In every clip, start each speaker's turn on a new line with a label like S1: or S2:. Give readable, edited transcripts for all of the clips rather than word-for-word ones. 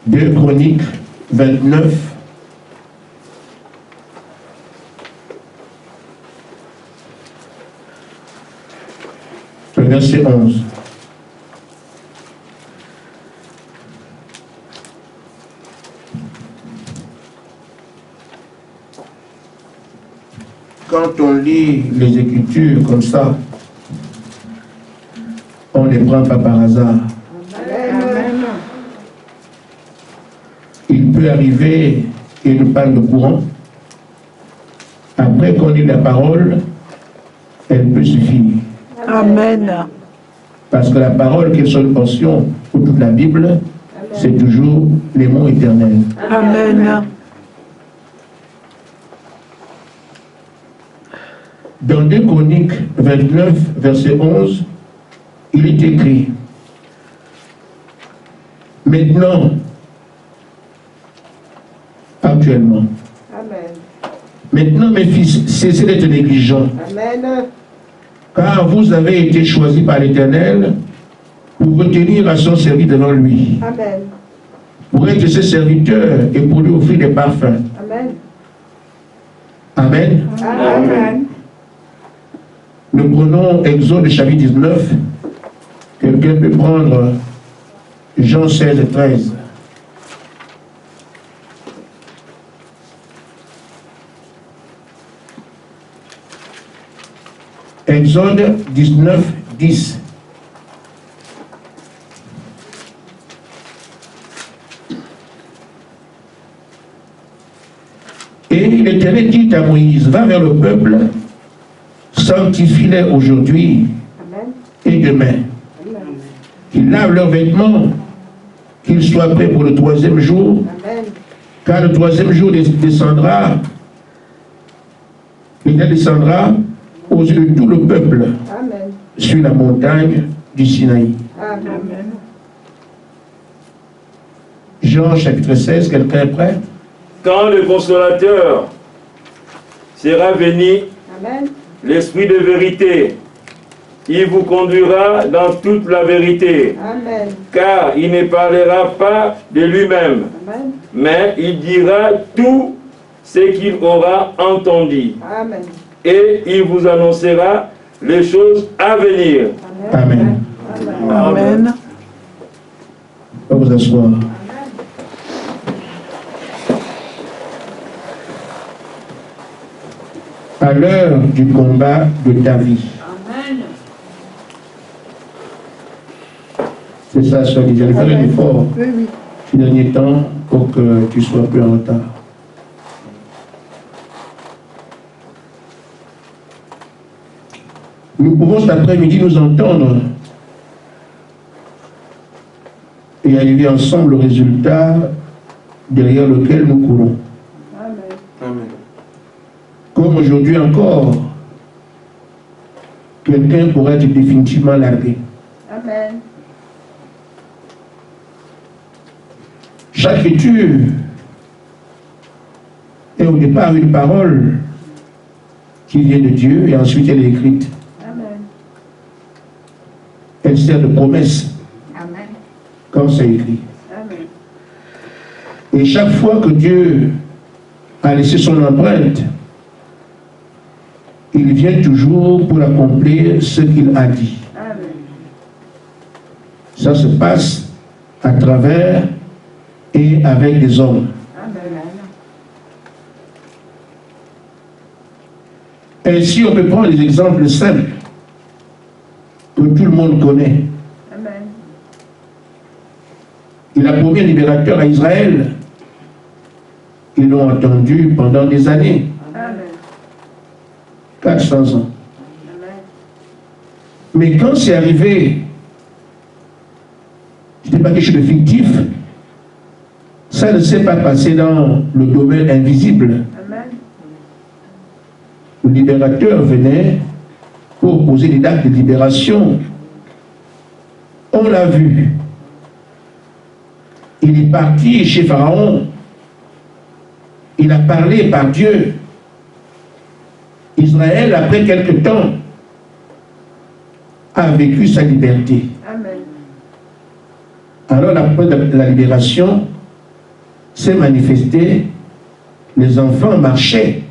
S1: 2 Chroniques 29, verset 11. Quand on lit les Écritures comme ça, on ne les prend pas par hasard.
S2: Amen.
S1: Il peut arriver qu'il nous parle de courant. Après qu'on lit la parole, elle peut suffire.
S2: Amen.
S1: Parce que la parole, qu'elle soit une portion pour toute la Bible, c'est toujours les mots éternels.
S2: Amen.
S1: Dans 2 Chroniques 29, verset 11, il est écrit: maintenant, actuellement,
S3: Amen.
S1: maintenant mes fils, cessez d'être négligents,
S3: Amen.
S1: car vous avez été choisis par l'Éternel pour vous tenir à son service devant lui,
S3: Amen.
S1: pour être ses serviteurs et pour lui offrir des parfums.
S3: Amen.
S1: Amen.
S3: Amen.
S1: Nous prenons Exode chapitre 19. Quelqu'un peut prendre Jean 16, 13. Exode 19, 10. Et l'Éternel dit à Moïse: va vers le peuple, sanctifie-les aujourd'hui
S3: Amen.
S1: et demain. Qu'ils lavent leurs vêtements, qu'ils soient prêts pour le 3e jour,
S3: Amen.
S1: car le 3e jour descendra, il descendra aux yeux de tout le peuple
S3: Amen.
S1: sur la montagne du Sinaï.
S3: Amen.
S1: Jean chapitre 16, quelqu'un est prêt?
S4: Quand le consolateur sera venu,
S3: Amen.
S4: l'Esprit de vérité, il vous conduira dans toute la vérité,
S3: Amen.
S4: car il ne parlera pas de lui-même,
S3: Amen.
S4: mais il dira tout ce qu'il aura entendu,
S3: Amen.
S4: et il vous annoncera les choses à venir.
S1: Amen.
S2: Amen.
S1: On va vous asseoir. À l'heure du combat de ta vie. C'est ça, soit dit. J'allais faire un effort ces derniers temps pour que tu sois plus en retard. Nous pouvons cet après-midi nous entendre et arriver ensemble au résultat derrière lequel nous courons.
S3: Amen.
S1: Comme aujourd'hui encore, quelqu'un pourrait être définitivement largué.
S3: Amen.
S1: Chaque écriture est au départ une parole qui vient de Dieu et ensuite elle est écrite.
S3: Amen.
S1: Elle sert de promesse
S3: Amen.
S1: quand c'est écrit.
S3: Amen.
S1: Et chaque fois que Dieu a laissé son empreinte, il vient toujours pour accomplir ce qu'il a dit.
S3: Amen.
S1: Ça se passe à travers et avec des hommes.
S3: Amen.
S1: Ainsi, on peut prendre des exemples simples que tout le monde connaît.
S3: Amen.
S1: Il a promis un libérateur à Israël. Ils l'ont entendu pendant des années,
S3: Amen.
S1: 400 ans.
S3: Amen.
S1: Mais quand c'est arrivé, ce n'était pas quelque chose de fictif, ça ne s'est pas passé dans le domaine invisible.
S3: Amen.
S1: Le libérateur venait pour poser des actes de libération. On l'a vu. Il est parti chez Pharaon. Il a parlé par Dieu. Israël, après quelque temps, a vécu sa liberté.
S3: Amen.
S1: Alors, après la libération, s'est manifesté, les enfants marchaient.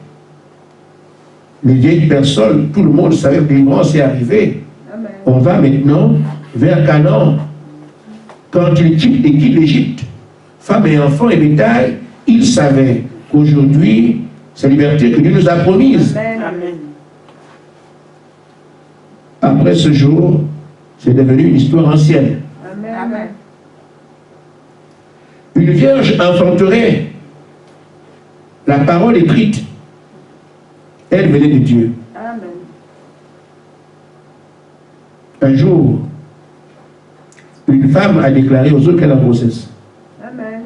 S1: Les vieilles personnes, tout le monde savait que délivrance est arrivée.
S3: Amen.
S1: On va maintenant vers Canaan. Quand il quitte l'Égypte, femmes et enfants et bétail, ils savaient qu'aujourd'hui, c'est la liberté que Dieu nous a promise.
S3: Amen.
S2: Amen.
S1: Après ce jour, c'est devenu une histoire ancienne.
S3: Amen. Amen.
S1: Une vierge enfanterait la parole écrite. Elle venait de Dieu.
S3: Amen.
S1: Un jour, une femme a déclaré aux autres qu'elle a grossesse.
S3: Amen.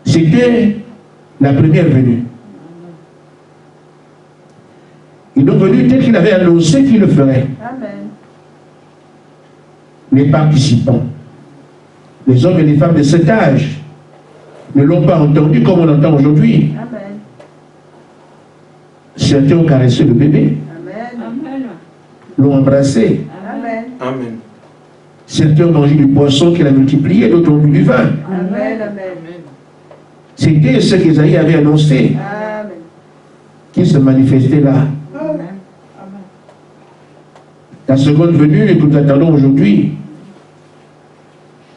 S1: C'était la première venue. Ils ont venu tel qu'il avait annoncé qu'il le ferait.
S3: Amen.
S1: Les participants, les hommes et les femmes de cet âge, ne l'ont pas entendu comme on l'entend aujourd'hui.
S3: Amen.
S1: Certains ont caressé le bébé,
S3: Amen.
S1: l'ont embrassé.
S3: Amen.
S4: Amen.
S1: Certains ont mangé du poisson qu'il a multiplié, d'autres ont bu du vin.
S3: Amen. Amen.
S1: C'était ce qu'Ésaïe avait annoncé,
S3: Amen.
S1: qui se manifestait là.
S3: Amen.
S1: La seconde venue que nous attendons aujourd'hui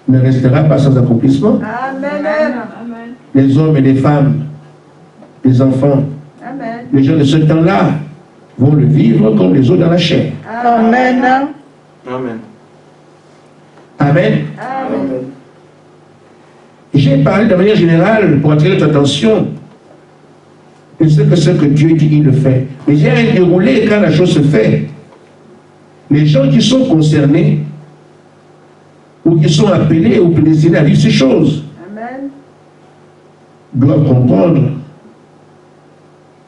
S1: ne restera pas sans accomplissement.
S3: Amen.
S1: Les hommes et les femmes, les enfants,
S3: Amen.
S1: les gens de ce temps-là vont le vivre comme les autres dans la chair.
S2: Amen.
S4: Amen.
S1: Amen.
S3: Amen.
S1: J'ai parlé de manière générale pour attirer votre attention de ce que Dieu dit, il le fait. Mais j'ai un déroulé quand la chose se fait. Les gens qui sont concernés ou qui sont appelés ou prédestinés à vivre ces choses
S3: Amen.
S1: doivent comprendre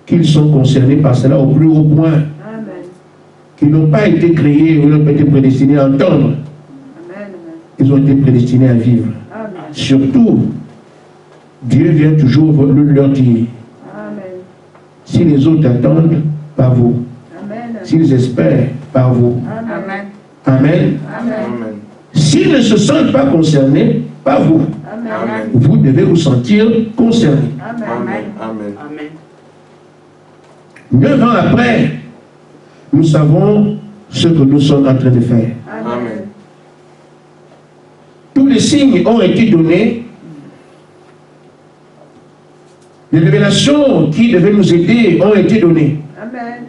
S1: qu'ils sont concernés par cela au plus haut point,
S3: Amen.
S1: qu'ils n'ont pas été créés ou n'ont pas été prédestinés à entendre.
S3: Amen.
S1: Ils ont été prédestinés à vivre.
S3: Amen.
S1: Surtout, Dieu vient toujours leur dire,
S3: Amen.
S1: si les autres attendent, pas vous.
S3: Amen.
S1: S'ils espèrent, par vous.
S3: Amen.
S1: Amen.
S3: Amen.
S4: Amen.
S1: S'ils ne se sentent pas concernés, pas vous.
S3: Amen.
S1: Vous devez vous sentir concernés.
S3: Amen.
S4: Amen. Amen.
S2: Amen.
S1: 9 ans après, nous savons ce que nous sommes en train de faire.
S3: Amen.
S1: Tous les signes ont été donnés. Les révélations qui devaient nous aider ont été données.
S3: Amen.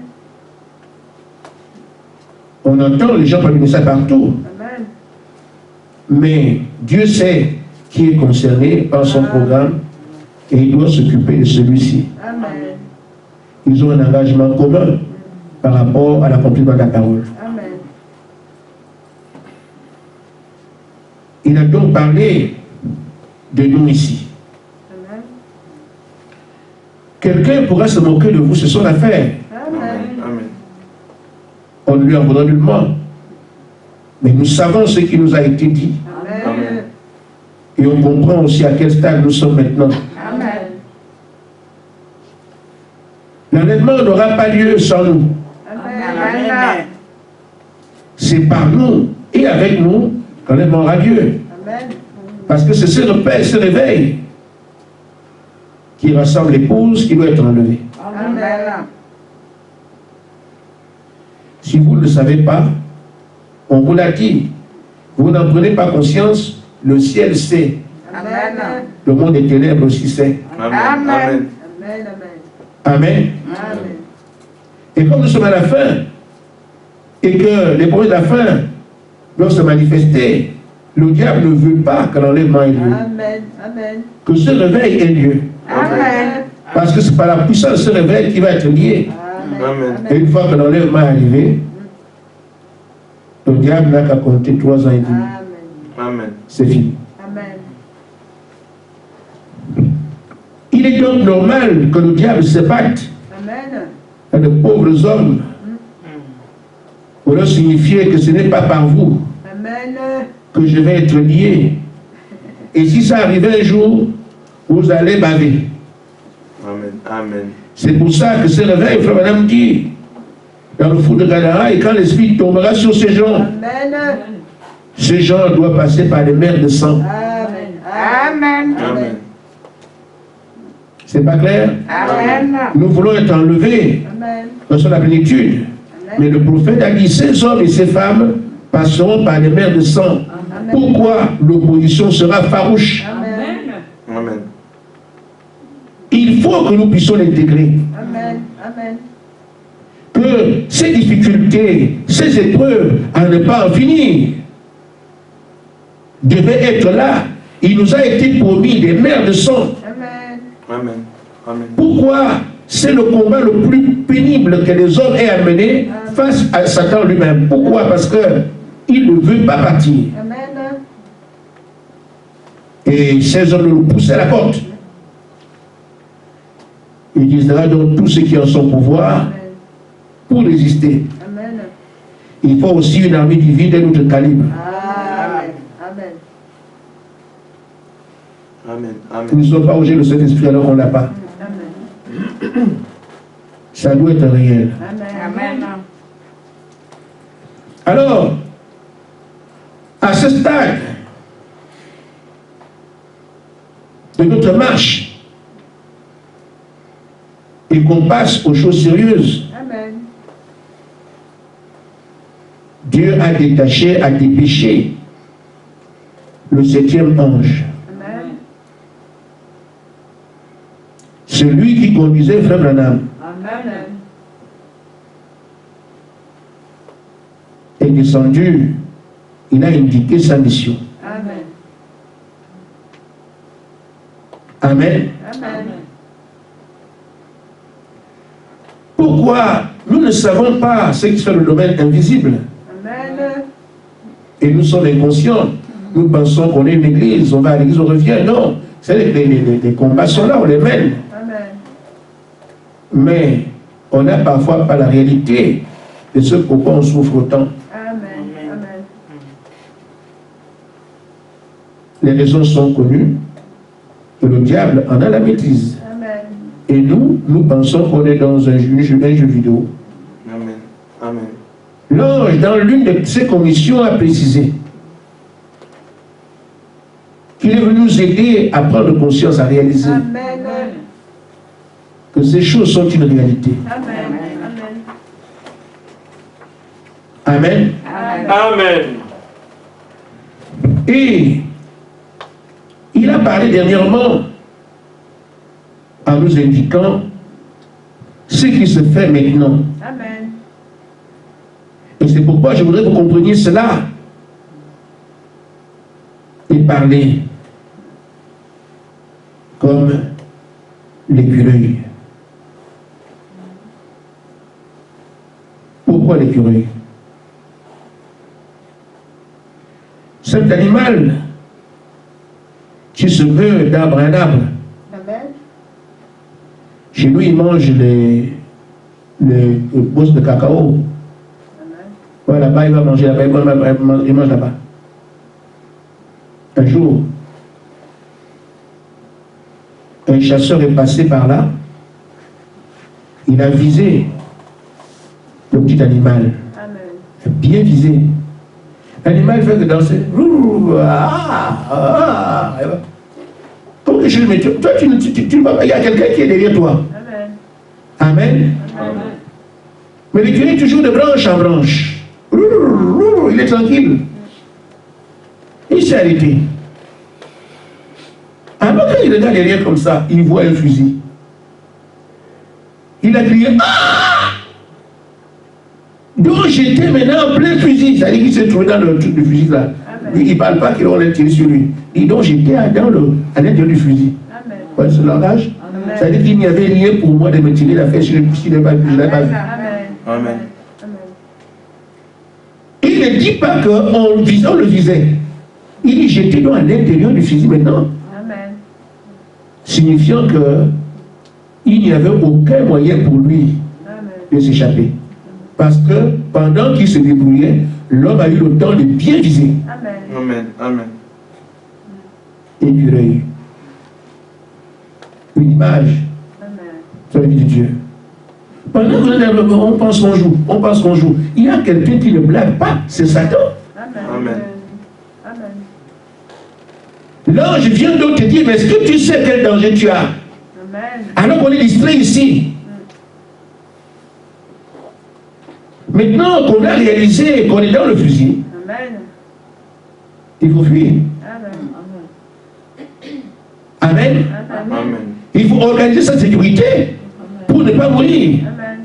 S1: On entend les gens parler ça partout.
S3: Amen.
S1: Mais Dieu sait qui est concerné par son programme et il doit s'occuper de celui-ci.
S3: Amen.
S1: Ils ont un engagement commun par rapport à l'accomplissement de la parole.
S3: Amen.
S1: Il a donc parlé de nous ici.
S3: Amen.
S1: Quelqu'un pourra se moquer de vous, c'est son affaire.
S3: Amen.
S4: Amen.
S1: On ne lui en voudra nullement. Mais nous savons ce qui nous a été dit.
S3: Amen.
S1: Et on comprend aussi à quel stade nous sommes maintenant.
S3: Amen.
S1: L'enlèvement n'aura pas lieu sans nous.
S3: Amen.
S1: C'est par nous et avec nous que l'enlèvement aura lieu.
S3: Amen.
S1: Parce que c'est ce repère, ce réveil qui rassemble l'épouse qui doit être enlevée.
S3: Amen.
S1: Si vous ne le savez pas, on vous l'a dit. Vous n'en prenez pas conscience, le ciel sait.
S3: Amen.
S1: Le monde des ténèbres aussi sait.
S4: Amen. Amen.
S3: Amen.
S1: Amen.
S3: Amen.
S1: Et comme nous sommes à la fin, et que les projets de la fin doivent se manifester, le diable ne veut pas que l'enlèvement ait lieu.
S3: Amen. Amen.
S1: Que ce réveil ait lieu.
S3: Amen.
S1: Parce que c'est par la puissance de ce réveil qui va être lié.
S3: Amen.
S1: Et une fois que l'enlèvement est arrivé, le diable n'a qu'à compter 3 ans et demi.
S3: Amen.
S4: Amen.
S1: C'est fini.
S3: Amen.
S1: Il est donc normal que le diable se batte
S3: Amen.
S1: avec de pauvres hommes pour leur signifier que ce n'est pas par vous
S3: Amen.
S1: que je vais être lié. Et si ça arrive un jour, vous allez baver.
S4: Amen. Amen.
S1: C'est pour ça que ce réveil, frère madame dit, dans le fou de Gadara, et quand l'esprit tombera sur ces gens,
S3: Amen.
S1: ces gens doivent passer par les mers de sang.
S3: Amen. Amen.
S4: Amen.
S1: C'est pas clair?
S3: Amen.
S1: Nous voulons être enlevés
S3: Amen.
S1: dans son plénitude. Mais le prophète a dit, ces hommes et ces femmes passeront par les mers de sang. Pourquoi l'opposition sera farouche?
S3: Amen.
S4: Amen.
S1: Il faut que nous puissions l'intégrer.
S3: Amen. Amen.
S1: Que ces difficultés, ces épreuves, à ne pas en finir, devaient être là. Il nous a été promis des mers de sang.
S3: Amen.
S4: Amen. Amen.
S1: Pourquoi? C'est le combat le plus pénible que les hommes aient à mener face à Satan lui-même. Pourquoi? Parce qu'il ne veut pas partir.
S3: Amen.
S1: Et ces hommes nous poussent à la porte. Il disera donc tous ceux qui en sont pouvoir pour résister.
S3: Amen.
S1: Il faut aussi une armée divine d'un autre calibre.
S3: Amen. Amen.
S4: Amen.
S1: Nous ne
S4: Amen.
S1: sommes pas au jeu de cet esprit alors qu'on ne l'a pas.
S3: Amen.
S1: Ça doit être réel.
S3: Amen.
S1: Alors, à ce stade de notre marche, et qu'on passe aux choses sérieuses,
S3: Amen.
S1: Dieu a détaché, a dépêché le 7e ange.
S3: Amen.
S1: Celui qui conduisait Frère Branham
S3: Amen.
S1: est descendu. Il a indiqué sa mission.
S3: Amen.
S1: Amen.
S3: Amen.
S1: Pourquoi nous ne savons pas ce qui fait le domaine invisible?
S3: Amen.
S1: Et nous sommes inconscients. Nous pensons qu'on est une église, on va à l'église, on revient. Non, les combats sont là, on les mène.
S3: Amen.
S1: Mais on n'a parfois pas la réalité de ce pourquoi on souffre autant.
S3: Amen. Amen.
S1: Les raisons sont connues et le diable en a la maîtrise.
S3: Amen.
S1: Et nous pensons qu'on est dans un jeu vidéo.
S4: Amen. Amen.
S1: L'ange, dans l'une de ses commissions, a précisé qu'il est venu nous aider à prendre conscience, à réaliser
S3: Amen.
S1: que ces choses sont une réalité.
S3: Amen.
S1: Amen.
S4: Amen.
S1: Et il a parlé dernièrement en nous indiquant ce qui se fait maintenant.
S3: Amen.
S1: Et c'est pourquoi je voudrais que vous compreniez cela et parler comme l'écureuil. Pourquoi l'écureuil? Cet animal qui se veut d'arbre en arbre.
S3: Amen.
S1: Chez nous, il mange les bosses de cacao.
S3: Amen.
S1: Ouais, là-bas, il va manger là-bas, il mange là-bas. Un jour, un chasseur est passé par là. Il a visé le petit animal.
S3: Amen.
S1: Bien visé. L'animal fait que danser. Comment que je le mets? Toi, tu ne vas pas. Il y a quelqu'un qui est derrière toi.
S3: Amen.
S1: Amen.
S3: Amen.
S1: Mais l'écureuil est toujours de branche en branche. Il est tranquille. Il s'est arrêté. Alors quand il regarde derrière comme ça, il voit un fusil. Il a crié ah! Donc j'étais maintenant en plein fusil. C'est-à-dire qu'il s'est trouvé dans le truc du fusil là. Lui, il ne parle pas qu'il aurait tiré sur lui. Il dit donc j'étais à l'intérieur du fusil.
S3: Amen.
S1: Vous voyez ce langage?
S3: Amen.
S1: C'est-à-dire qu'il n'y avait rien pour moi de me tirer la fesse sur le fusil. Je n'ai pas vu.
S3: Amen.
S4: Amen.
S1: Il ne dit pas qu'on le visait. Il dit j'étais donc à l'intérieur du fusil maintenant.
S3: Amen.
S1: Signifiant qu'il n'y avait aucun moyen pour lui
S3: Amen.
S1: de s'échapper. Parce que pendant qu'il se débrouillait, l'homme a eu le temps de bien viser.
S3: Amen.
S4: Amen. Amen.
S1: Écureuil. Une image
S3: Amen.
S1: sur la vie de Dieu. Pendant qu'on pense qu'on joue, on pense qu'on joue, il y a quelqu'un qui ne blague pas, c'est Satan.
S3: Amen.
S4: Amen.
S3: Amen.
S1: L'ange vient donc te dire, mais est-ce que tu sais quel danger tu as?
S3: Amen.
S1: Alors qu'on est distrait ici. Maintenant qu'on a réalisé qu'on est dans le fusil,
S3: Amen.
S1: il faut fuir.
S3: Amen.
S1: Amen.
S3: Amen.
S1: Il faut organiser sa sécurité pour ne pas mourir.
S3: Amen.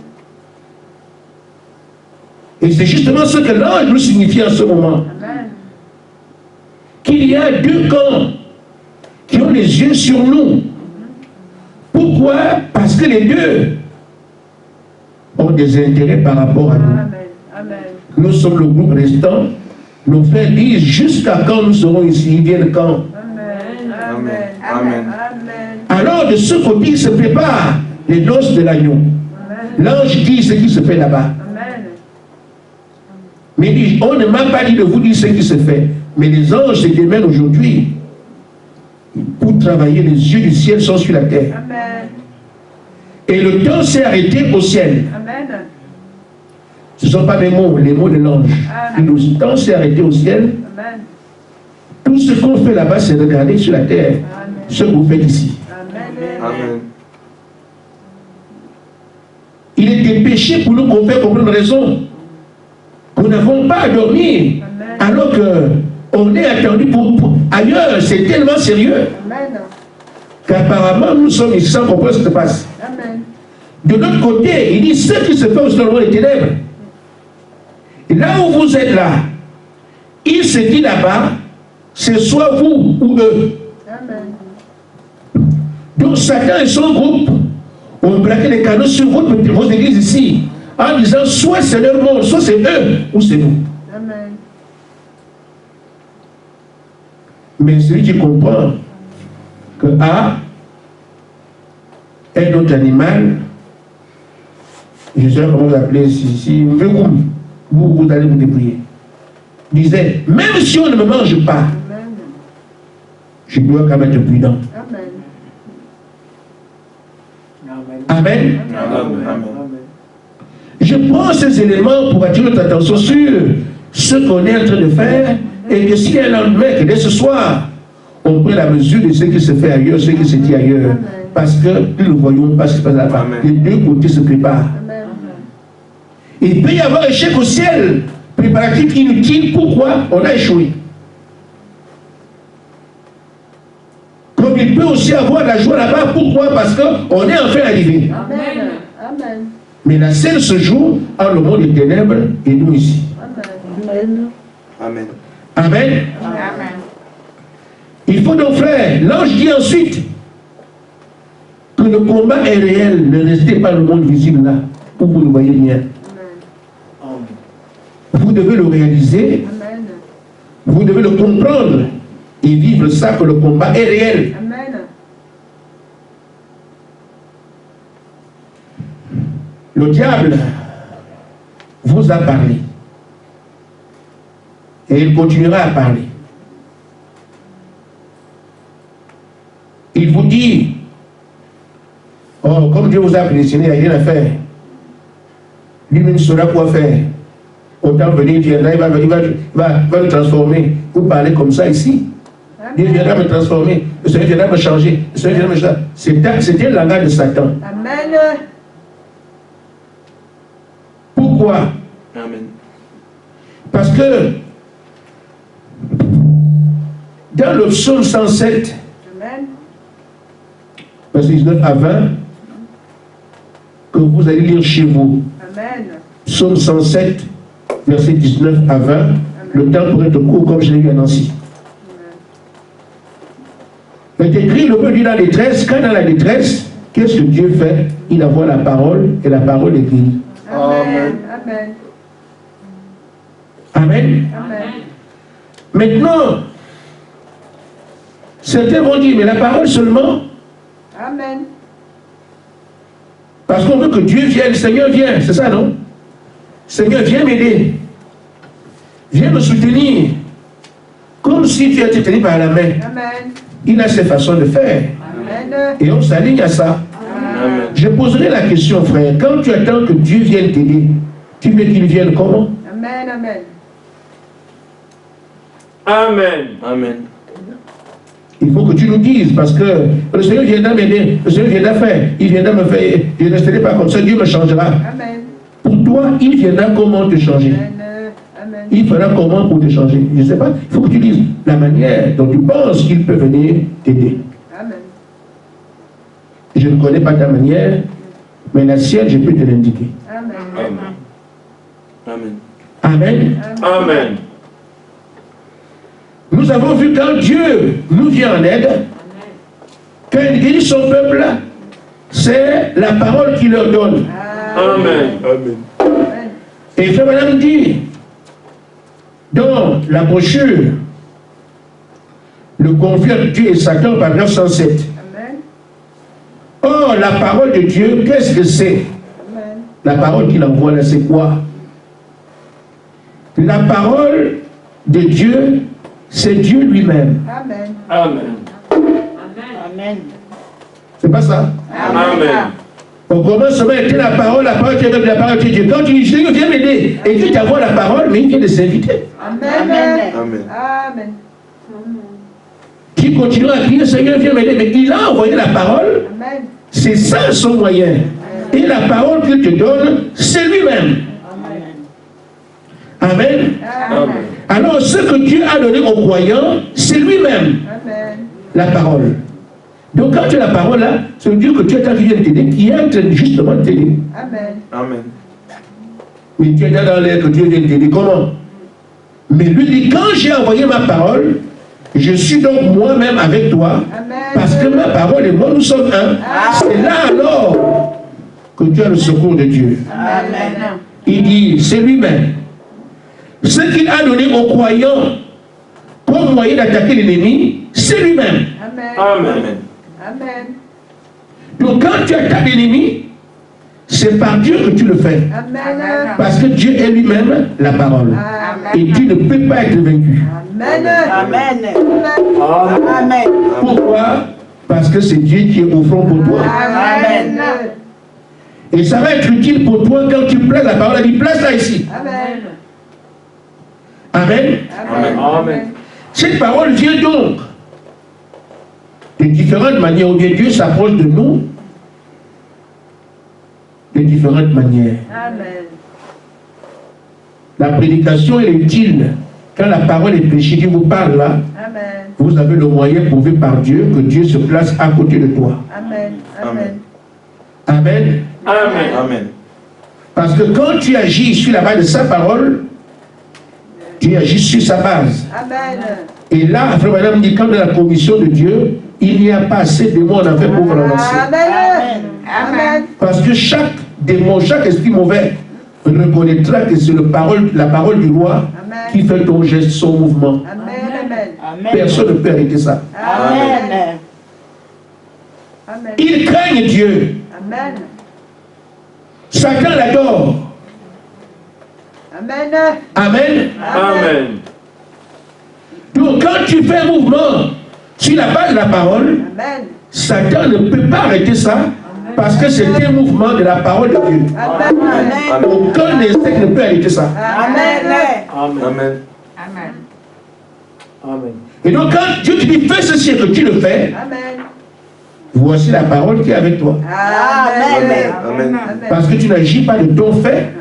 S1: Et c'est justement ce que l'ange nous signifie en ce moment.
S3: Amen.
S1: Qu'il y a deux camps qui ont les yeux sur nous. Pourquoi? Parce que les deux ont des intérêts par rapport à nous.
S3: Amen. Amen.
S1: Nous sommes le groupe restant. Nos frères disent jusqu'à quand nous serons ici. Ils viennent quand?
S3: Amen.
S5: Amen.
S3: Amen.
S1: Alors de ce côté, il se prépare les noces de l'agneau.
S3: Amen.
S1: L'ange dit ce qui se fait là-bas.
S3: Amen.
S1: Mais il dit, on ne m'a pas dit de vous dire ce qui se fait. Mais les anges se démènent aujourd'hui pour travailler. Les yeux du ciel sont sur la terre.
S3: Amen.
S1: Et le temps s'est arrêté au ciel.
S3: Amen.
S1: Ce ne sont pas mes mots, les mots de l'ange. Le temps s'est arrêté au ciel.
S3: Amen.
S1: Tout ce qu'on fait là-bas, c'est regarder sur la terre ce que vous faites ici.
S3: Amen.
S5: Amen.
S1: Il était péché pour nous qu'on fait comprendre raison. Nous n'avons pas à dormir alors qu'on est attendu pour ailleurs. C'est tellement sérieux
S3: Amen.
S1: qu'apparemment nous sommes ici sans comprendre ce qui se passe.
S3: Amen.
S1: De l'autre côté, il dit ce qui se fait au monde des ténèbres. Et là où vous êtes là, il se dit là-bas, c'est soit vous ou eux.
S3: Amen.
S1: Donc Satan et son groupe ont braqué des canaux sur vos églises ici, en disant soit c'est leur monde, soit c'est eux ou c'est nous.
S3: Amen.
S1: Mais celui qui comprend que un autre animal, je sais pas comment vous appelez ici, vous allez vous débrouiller. Disait, même si on ne me mange pas,
S3: Amen.
S1: je dois quand même être prudent.
S3: Amen.
S1: Amen.
S5: Amen.
S1: Je prends ces éléments pour attirer notre attention sur ce qu'on est en train de faire et que s'il y a un lendemain, que dès ce soir, on prend la mesure de ce qui se fait ailleurs, ce qui se dit ailleurs.
S3: Amen.
S1: Parce que nous ne voyons pas ce qui se passe là-bas.
S5: Amen.
S1: Les deux côtés se préparent.
S3: Amen.
S1: Il peut y avoir échec au ciel, préparatif inutile. Pourquoi on a échoué? Comme il peut aussi avoir de la joie là-bas. Pourquoi? Parce qu'on est enfin arrivé.
S3: Amen. Amen.
S1: Mais la scène se joue en le monde des ténèbres et nous ici.
S3: Amen.
S5: Amen.
S1: Amen.
S3: Amen.
S1: Il faut donc, frère, l'ange dit ensuite que le combat est réel. Ne restez pas le monde visible là, où vous ne voyez rien. Vous devez le réaliser,
S3: Amen.
S1: vous devez le comprendre et vivre ça, que le combat est réel.
S3: Amen.
S1: Le diable vous a parlé. Et il continuera à parler. Il vous dit, oh, comme Dieu vous a prédestiné, il n'y a rien à faire. Lui-même saura quoi faire. Autant venir, il viendra, il va me transformer. Vous parlez comme ça ici. Dieu viendra me transformer. Le Seigneur viendra me changer. Le Seigneur viendra me changer. C'était le langage de Satan.
S3: Amen.
S1: Pourquoi?
S5: Amen.
S1: Parce que dans le psaume 107,
S3: Amen.
S1: verset 19 à 20, que vous allez lire chez vous,
S3: Amen.
S1: psaume 107, verset 19 à 20, le temps pourrait être court comme je l'ai vu à Nancy. Il est écrit, le peuple dit la détresse, quand dans la détresse, qu'est-ce que Dieu fait? Il envoie la parole et la parole est guérie.
S3: Amen. Amen.
S1: Amen.
S3: Amen.
S1: Maintenant, certains vont dire, mais la parole seulement,
S3: Amen.
S1: parce qu'on veut que Dieu vienne, le Seigneur vient, c'est ça, non? Seigneur, viens m'aider. Viens me soutenir. Comme si tu étais tenu par la main.
S3: Amen.
S1: Il a ses façons de faire.
S3: Amen.
S1: Et on s'aligne à ça.
S5: Amen.
S1: Je poserai la question, frère. Quand tu attends que Dieu vienne t'aider, tu veux qu'il vienne comment?
S3: Amen. Amen.
S4: Amen.
S5: Amen.
S1: Il faut que tu nous dises, parce que le Seigneur viendra m'aider, le Seigneur viendra faire, il viendra me faire, je ne resterai pas comme ça, Dieu me changera.
S3: Amen.
S1: Pour toi, il viendra comment te changer?
S3: Amen. Amen.
S1: Il fera comment pour te changer? Je ne sais pas, il faut que tu dises la manière dont tu penses qu'il peut venir t'aider.
S3: Amen.
S1: Je ne connais pas ta manière, mais la sienne, je peux te l'indiquer.
S3: Amen.
S5: Amen.
S1: Amen.
S4: Amen.
S1: Nous avons vu quand Dieu nous vient en aide, quand il guérit son peuple, c'est la parole qu'il leur donne.
S4: Amen. Amen.
S3: Amen.
S1: Et Frère Madame dit, dans la brochure, le conflit entre Dieu et Satan, paragraphe 107.
S3: Amen.
S1: Or, la parole de Dieu, qu'est-ce que c'est?
S3: Amen.
S1: La parole qu'il envoie là, c'est quoi? La parole de Dieu, c'est Dieu lui-même.
S3: Amen.
S4: Amen.
S3: Amen.
S1: C'est pas ça?
S4: Amen.
S1: Au commencement était la parole était avec la parole de Dieu. Quand tu dis, Dieu viens m'aider, et Dieu t'envoie la parole, mais il vient de s'inviter.
S3: Amen.
S5: Amen.
S3: Amen.
S1: Qui continue à crier, Seigneur, viens m'aider, mais il a envoyé la parole,
S3: Amen.
S1: c'est ça son moyen. Et la parole qu'il te donne, c'est lui-même. Amen.
S3: Amen.
S1: Alors, ce que Dieu a donné aux croyants, c'est lui-même,
S3: Amen.
S1: la parole. Donc, quand tu as la parole là, ça veut dire que Dieu t'a vient t'aider, qui est en train de justement t'aider.
S3: Amen.
S5: Amen.
S1: Mais tu es dans l'air que Dieu vient t'aider. Comment? Mais lui dit, quand j'ai envoyé ma parole, je suis donc moi-même avec toi,
S3: Amen.
S1: parce que ma parole et moi, nous sommes un. C'est là alors que tu as le secours de Dieu.
S3: Amen.
S1: Il dit, c'est lui-même. Ce qu'il a donné aux croyants comme moyen d'attaquer l'ennemi, c'est lui-même.
S3: Amen.
S4: Amen.
S3: Amen.
S1: Donc quand tu attaques l'ennemi, c'est par Dieu que tu le fais.
S3: Amen.
S1: Parce que Dieu est lui-même la parole. Et tu ne peux pas être vaincu.
S3: Amen.
S2: Amen.
S3: Amen.
S1: Pourquoi? Parce que c'est Dieu qui est au front pour toi.
S3: Amen.
S1: Et ça va être utile pour toi quand tu places la parole. Elle dit, place-la ici.
S3: Amen.
S1: Amen.
S4: Amen.
S1: Cette parole vient donc de différentes manières, où Dieu s'approche de nous de différentes manières.
S3: Amen.
S1: La prédication est utile quand la parole est prêchée, Dieu vous parle là,
S3: Amen.
S1: vous avez le moyen prouvé par Dieu que Dieu se place à côté de toi.
S3: Amen. Amen.
S1: Amen.
S4: Amen.
S5: Amen.
S1: Parce que quand tu agis sur la base de sa parole, tu agis sur sa base.
S3: Amen.
S1: Et là, frère madame dit, quand dans la commission de Dieu, il n'y a pas assez de mots en enfer pour vous avancer.
S3: Amen. Amen.
S1: Parce que chaque démon, chaque esprit mauvais reconnaîtra que c'est la parole du roi qui fait ton geste, son mouvement.
S3: Amen. Amen.
S1: Personne ne peut arrêter ça.
S3: Amen. Amen.
S1: Ils craignent Dieu.
S3: Amen.
S1: Satan l'adore.
S3: Amen.
S1: Amen.
S4: Amen.
S1: Donc quand tu fais un mouvement sur la base de la parole,
S3: Amen.
S1: Satan ne peut pas arrêter ça parce que c'est un mouvement de la parole de Dieu.
S3: Amen.
S1: Aucun insecte ne peut arrêter ça.
S3: Amen.
S5: Amen.
S3: Amen.
S4: Amen.
S1: Et donc quand Dieu te dit fais ceci et que tu le fais,
S3: Amen.
S1: voici la parole qui est avec toi.
S3: Amen.
S5: Amen.
S1: Parce que tu n'agis pas de ton fait,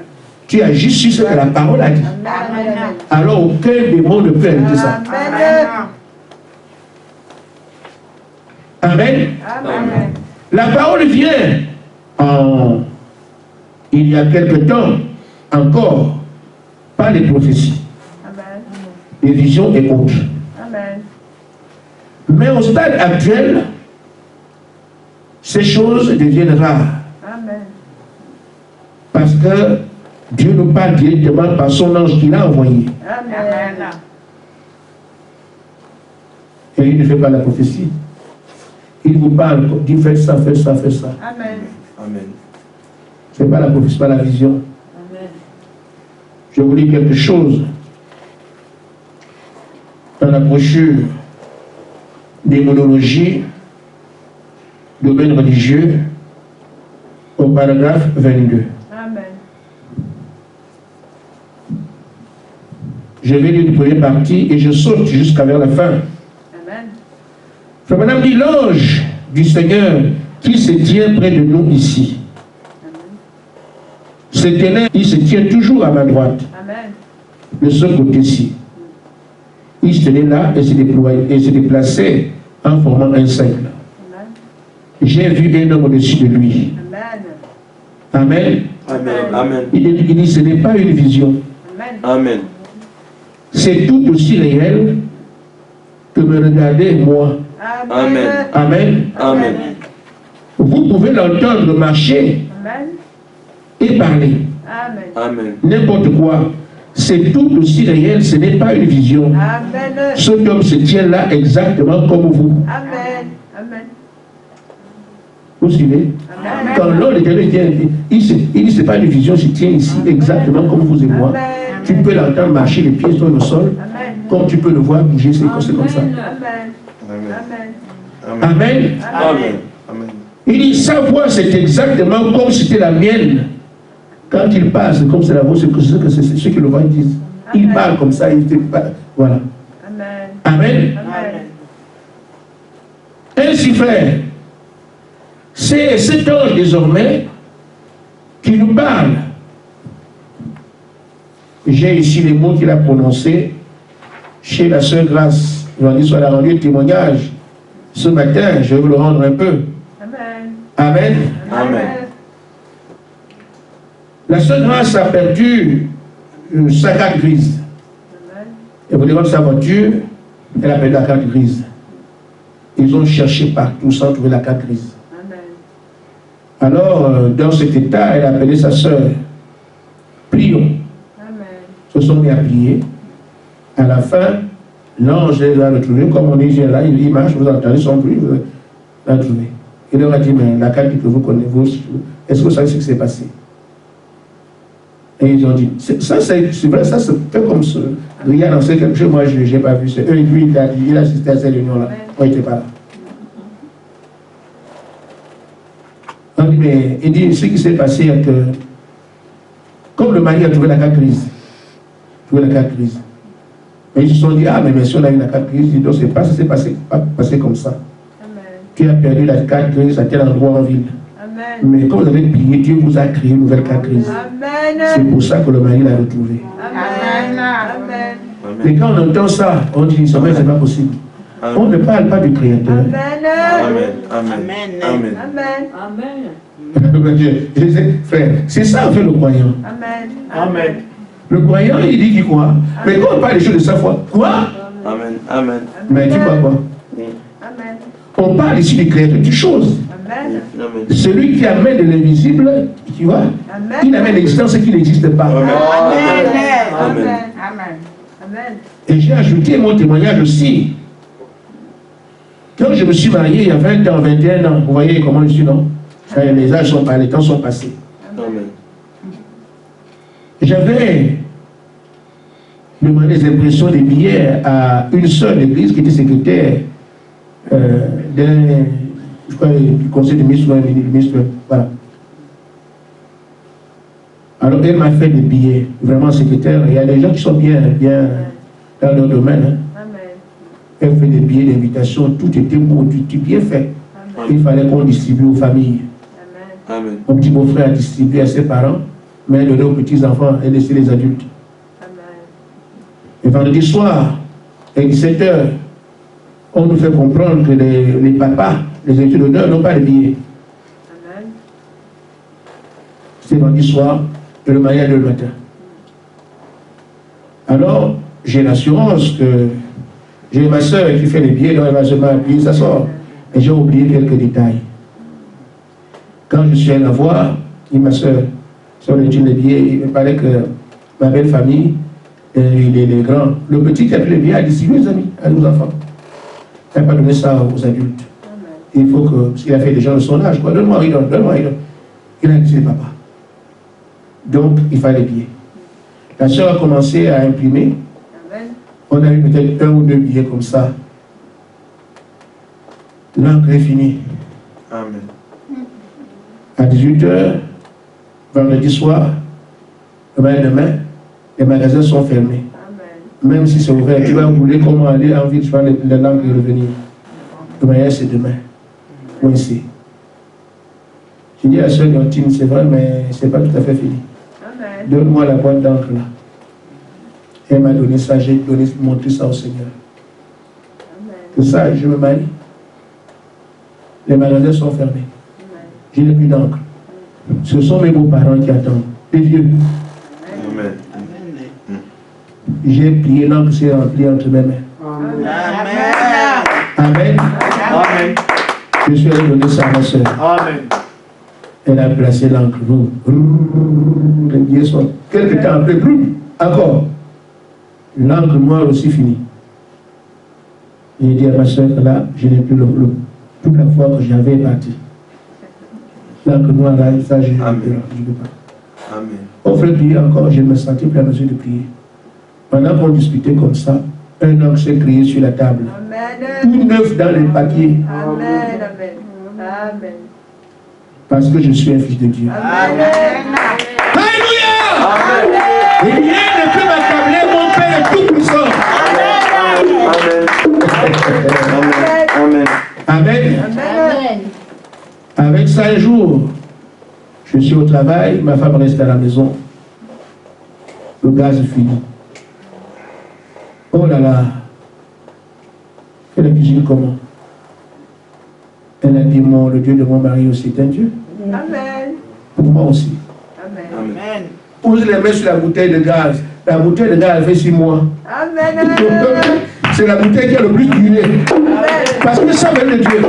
S1: tu agis sur ce que la parole a dit.
S3: Amen.
S1: Alors aucun démon ne peut arrêter ça.
S3: Amen.
S1: Amen.
S3: Amen.
S1: La parole vient il y a quelque temps encore par les prophéties,
S3: Amen.
S1: les visions et autres.
S3: Amen.
S1: Mais au stade actuel, ces choses deviennent rares.
S3: Amen.
S1: Parce que Dieu nous parle directement par son ange qu'il a envoyé.
S3: Amen.
S1: Et il ne fait pas la prophétie. Il vous parle, dit faites ça, faites ça, faites ça.
S3: Amen.
S5: Amen.
S1: Ce n'est pas la prophétie, pas la vision.
S3: Amen.
S1: Je vous lis quelque chose dans la brochure démonologie, domaine religieux, au paragraphe 22.
S3: Amen.
S1: Je vais lire une première partie et je saute jusqu'à vers la fin.
S3: Amen.
S1: Frère Madame dit, l'ange du Seigneur qui se tient près de nous ici. Il se tient toujours à ma droite.
S3: Amen.
S1: De ce côté-ci. Il se tenait là et se déplaçait en formant un cercle. J'ai vu un homme au-dessus de lui.
S3: Amen.
S1: Amen.
S5: Amen. Amen.
S1: Il dit, ce n'est pas une vision.
S3: Amen.
S5: Amen.
S1: C'est tout aussi réel que me regarder moi.
S5: Amen.
S1: Amen.
S5: Amen.
S1: Vous pouvez l'entendre marcher
S3: Amen.
S1: et parler.
S3: Amen.
S5: Amen.
S1: N'importe quoi. C'est tout aussi réel, ce n'est pas une vision.
S3: Amen.
S1: Cet homme se tient là exactement comme vous.
S3: Amen. Amen.
S1: Vous suivez?
S3: Amen.
S1: Quand l'homme d'Éternel tient, il dit, c'est pas une vision, je tiens ici exactement comme vous et moi.
S3: Amen.
S1: Tu peux l'entendre marcher les pieds sur le sol,
S3: Amen.
S1: comme tu peux le voir bouger, c'est comme ça.
S3: Amen.
S5: Amen.
S1: Amen.
S5: Amen. Amen.
S1: Il dit, sa voix, c'est exactement comme c'était la mienne. Quand il parle, c'est comme c'est la voix, c'est ce que le voix disent. Il parle comme ça, il parle. Voilà.
S3: Amen.
S1: Amen.
S3: Amen.
S1: Ainsi, frère, c'est cet ange désormais qui nous parle. J'ai ici les mots qu'il a prononcés chez la sœur Grâce. Aujourd'hui, soit la rendu témoignage. Ce matin, je vais vous le rendre un peu.
S3: Amen.
S1: Amen.
S5: Amen.
S1: La sœur Grâce a perdu sa carte grise.
S3: Amen.
S1: Et vous devant sa voiture, elle a perdu la carte grise. Ils ont cherché partout sans trouver la carte grise.
S3: Amen.
S1: Alors, dans cet état, elle a appelé sa sœur. Prions.
S3: Amen.
S1: Se sont mis à prier. À la fin, l'ange l'a retrouvé, comme on dit là, il marche, vous entendez son bruit, vous l'avez retrouvé. Il leur a dit, mais la carte que vous connaissez, est-ce que vous savez ce qui s'est passé? Et ils ont dit, ça c'est vrai, ça se fait comme ça. Il y a lancé quelque chose, moi je n'ai pas vu. C'est eux, lui, il a assisté à cette réunion-là. Moi, il n'était pas là. On dit, mais il dit, ce qui s'est passé est que, comme le mari a trouvé la carte grise, et ils se sont dit, ah, mais si on a eu la carte grise, il dit, c'est pas, ça s'est passé comme ça.
S3: Amen.
S1: Tu as perdu la carte grise à tel endroit en ville.
S3: Amen.
S1: Mais quand vous avez prié, Dieu vous a créé une nouvelle carte grise. C'est
S3: Amen.
S1: pour ça que le mari l'a retrouvée.
S3: Amen. Amen.
S1: Mais quand on entend ça, on dit, ça c'est pas possible. On ne parle pas du Créateur.
S3: Amen.
S5: Amen. Amen.
S3: Amen.
S1: Amen. Je sais, frère, c'est ça en fait le croyant.
S3: Amen.
S4: Amen.
S1: Le croyant, il dit qu'il croit. Mais quand on parle des choses de sa foi, quoi?
S5: Amen. Amen.
S1: Mais tu crois quoi?
S3: Amen.
S1: On parle ici du Créateur, de choses.
S3: Amen.
S5: Amen.
S1: Celui qui amène de l'invisible, tu vois,
S3: Amen.
S1: il amène l'existence qui n'existe pas.
S5: Amen.
S3: Amen.
S5: Amen.
S3: Amen.
S1: Et j'ai ajouté mon témoignage aussi. Quand je me suis marié il y a 20 ans, 21 ans, vous voyez comment je suis, non? Les âges sont pas, les temps sont passés.
S5: Amen.
S1: J'avais demandé des impressions de billets à une seule église qui était secrétaire je crois, du conseil du ministre, voilà. Alors elle m'a fait des billets, vraiment secrétaire. Il y a des gens qui sont bien dans leur domaine. Hein.
S3: Amen.
S1: Elle fait des billets d'invitation, tout était beau, tout était bien fait. Il fallait qu'on distribue aux familles.
S3: Amen.
S5: Amen.
S1: Mon petit beau-frère a distribué à ses parents, mais elle donnait aux petits-enfants et laissait les adultes.
S3: Amen.
S1: Et vendredi soir, à 17h, on nous fait comprendre que les papas, les études d'honneur n'ont pas de billets.
S3: Amen.
S1: C'est vendredi soir et le mariage le matin. Alors, j'ai l'assurance que j'ai ma soeur qui fait les billets, donc elle va se marier, ça sort. Et j'ai oublié quelques détails. Quand je suis allé la voir, dit ma soeur, si on étudie les billets, il me paraît que ma belle famille, les grands, le petit qui a pris les billets a distribué aux amis, à nos enfants. Il n'a pas donné ça aux adultes.
S3: Amen.
S1: Il faut que, parce qu'il a fait des gens de son âge, quoi, donne-moi, il donne. Il a dit, papa. Donc, il fallait les billets. La soeur a commencé à imprimer.
S3: Amen.
S1: On a eu peut-être 1 ou 2 billets comme ça. L'encre est finie.
S5: Amen.
S1: À 18h, vendredi soir, le lendemain, les magasins sont fermés.
S3: Amen.
S1: Même si c'est ouvert, tu vas rouler comment aller en ville, tu vas l'encre et revenir. Le mariage, c'est demain. Coincé. J'ai dit à la soeur Leontine, c'est vrai, mais c'est pas tout à fait fini.
S3: Amen.
S1: Donne-moi la boîte d'encre là. Elle m'a donné ça, j'ai montré ça au Seigneur.
S3: Amen.
S1: Que ça, je me marie. Les magasins sont fermés.
S3: Amen.
S1: Je n'ai plus d'encre. Ce sont mes beaux-parents qui attendent. Les vieux.
S5: Amen.
S1: J'ai plié l'encre, c'est rempli entre mes mains.
S3: Amen.
S1: Amen.
S5: Amen.
S1: Je suis allé donner ça à ma soeur.
S5: Amen.
S1: Elle a placé l'encre. Quelques temps après, encore. L'encre noire aussi finie. J'ai dit à ma soeur que là, je n'ai plus toute la foi que j'avais parti. L'encre noire là, ça, je ne peux pas.
S5: Amen.
S1: On ferait prier encore, je ne me sentais plus à mesure de prier. Pendant qu'on discutait comme ça, un homme s'est crié sur la table.
S3: Amen.
S1: Tout neuf dans les papiers.
S3: Amen. Amen. Amen.
S1: Parce que je suis un fils de Dieu.
S3: Amen.
S1: Alléluia! Et rien ne peut m'accabler, mon Père est tout puissant.
S5: Amen.
S1: Amen.
S3: Amen.
S1: Avec ça, un jour, je suis au travail, ma femme reste à la maison. Le gaz est fini. Oh là là. Elle a cuisiné comment? Elle a dit, le Dieu de mon mari aussi est un Dieu.
S3: Amen.
S1: Pour moi aussi.
S3: Amen.
S5: Amen.
S1: Pose les mains sur la bouteille de gaz. La bouteille de gaz, elle fait 6 mois.
S3: Amen.
S1: C'est la bouteille qui a le plus duré. Parce que ça vient de Dieu.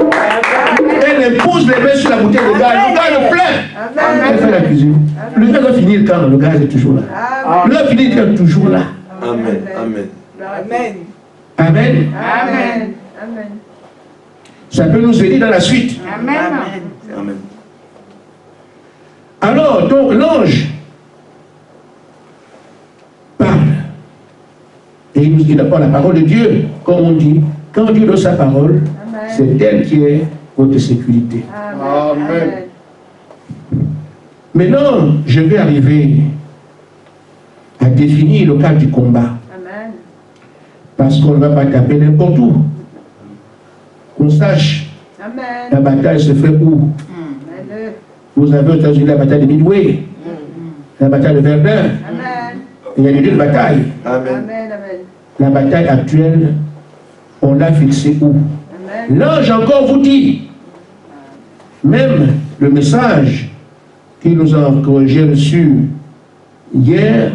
S1: Elle pose les mains sur la bouteille de gaz. Le gaz est plein. Elle fait la cuisine. Le gaz va finir quand le gaz est toujours là. Le gaz finit quand il est toujours là.
S5: Amen. Amen.
S3: Amen.
S1: Amen.
S3: Amen. Amen.
S1: Ça peut nous aider dans la suite.
S3: Amen.
S5: Amen.
S1: Alors, donc, l'ange parle. Et il nous dit d'abord la parole de Dieu, comme on dit. Quand Dieu donne sa parole, c'est elle qui est votre sécurité.
S3: Amen.
S1: Maintenant, je vais arriver à définir le cadre du combat.
S3: Amen.
S1: Parce qu'on ne va pas taper n'importe où. Qu'on sache, la
S3: Amen.
S1: bataille se fait où?
S3: Amen.
S1: Vous avez entendu la bataille de Midway, la bataille de Verdun.
S3: Amen.
S1: Il y a deux batailles.
S5: Amen.
S3: Amen. Amen.
S1: La bataille actuelle, on l'a fixée où?
S3: Amen.
S1: L'ange encore vous dit, même le message qu'il nous a j'ai reçu hier,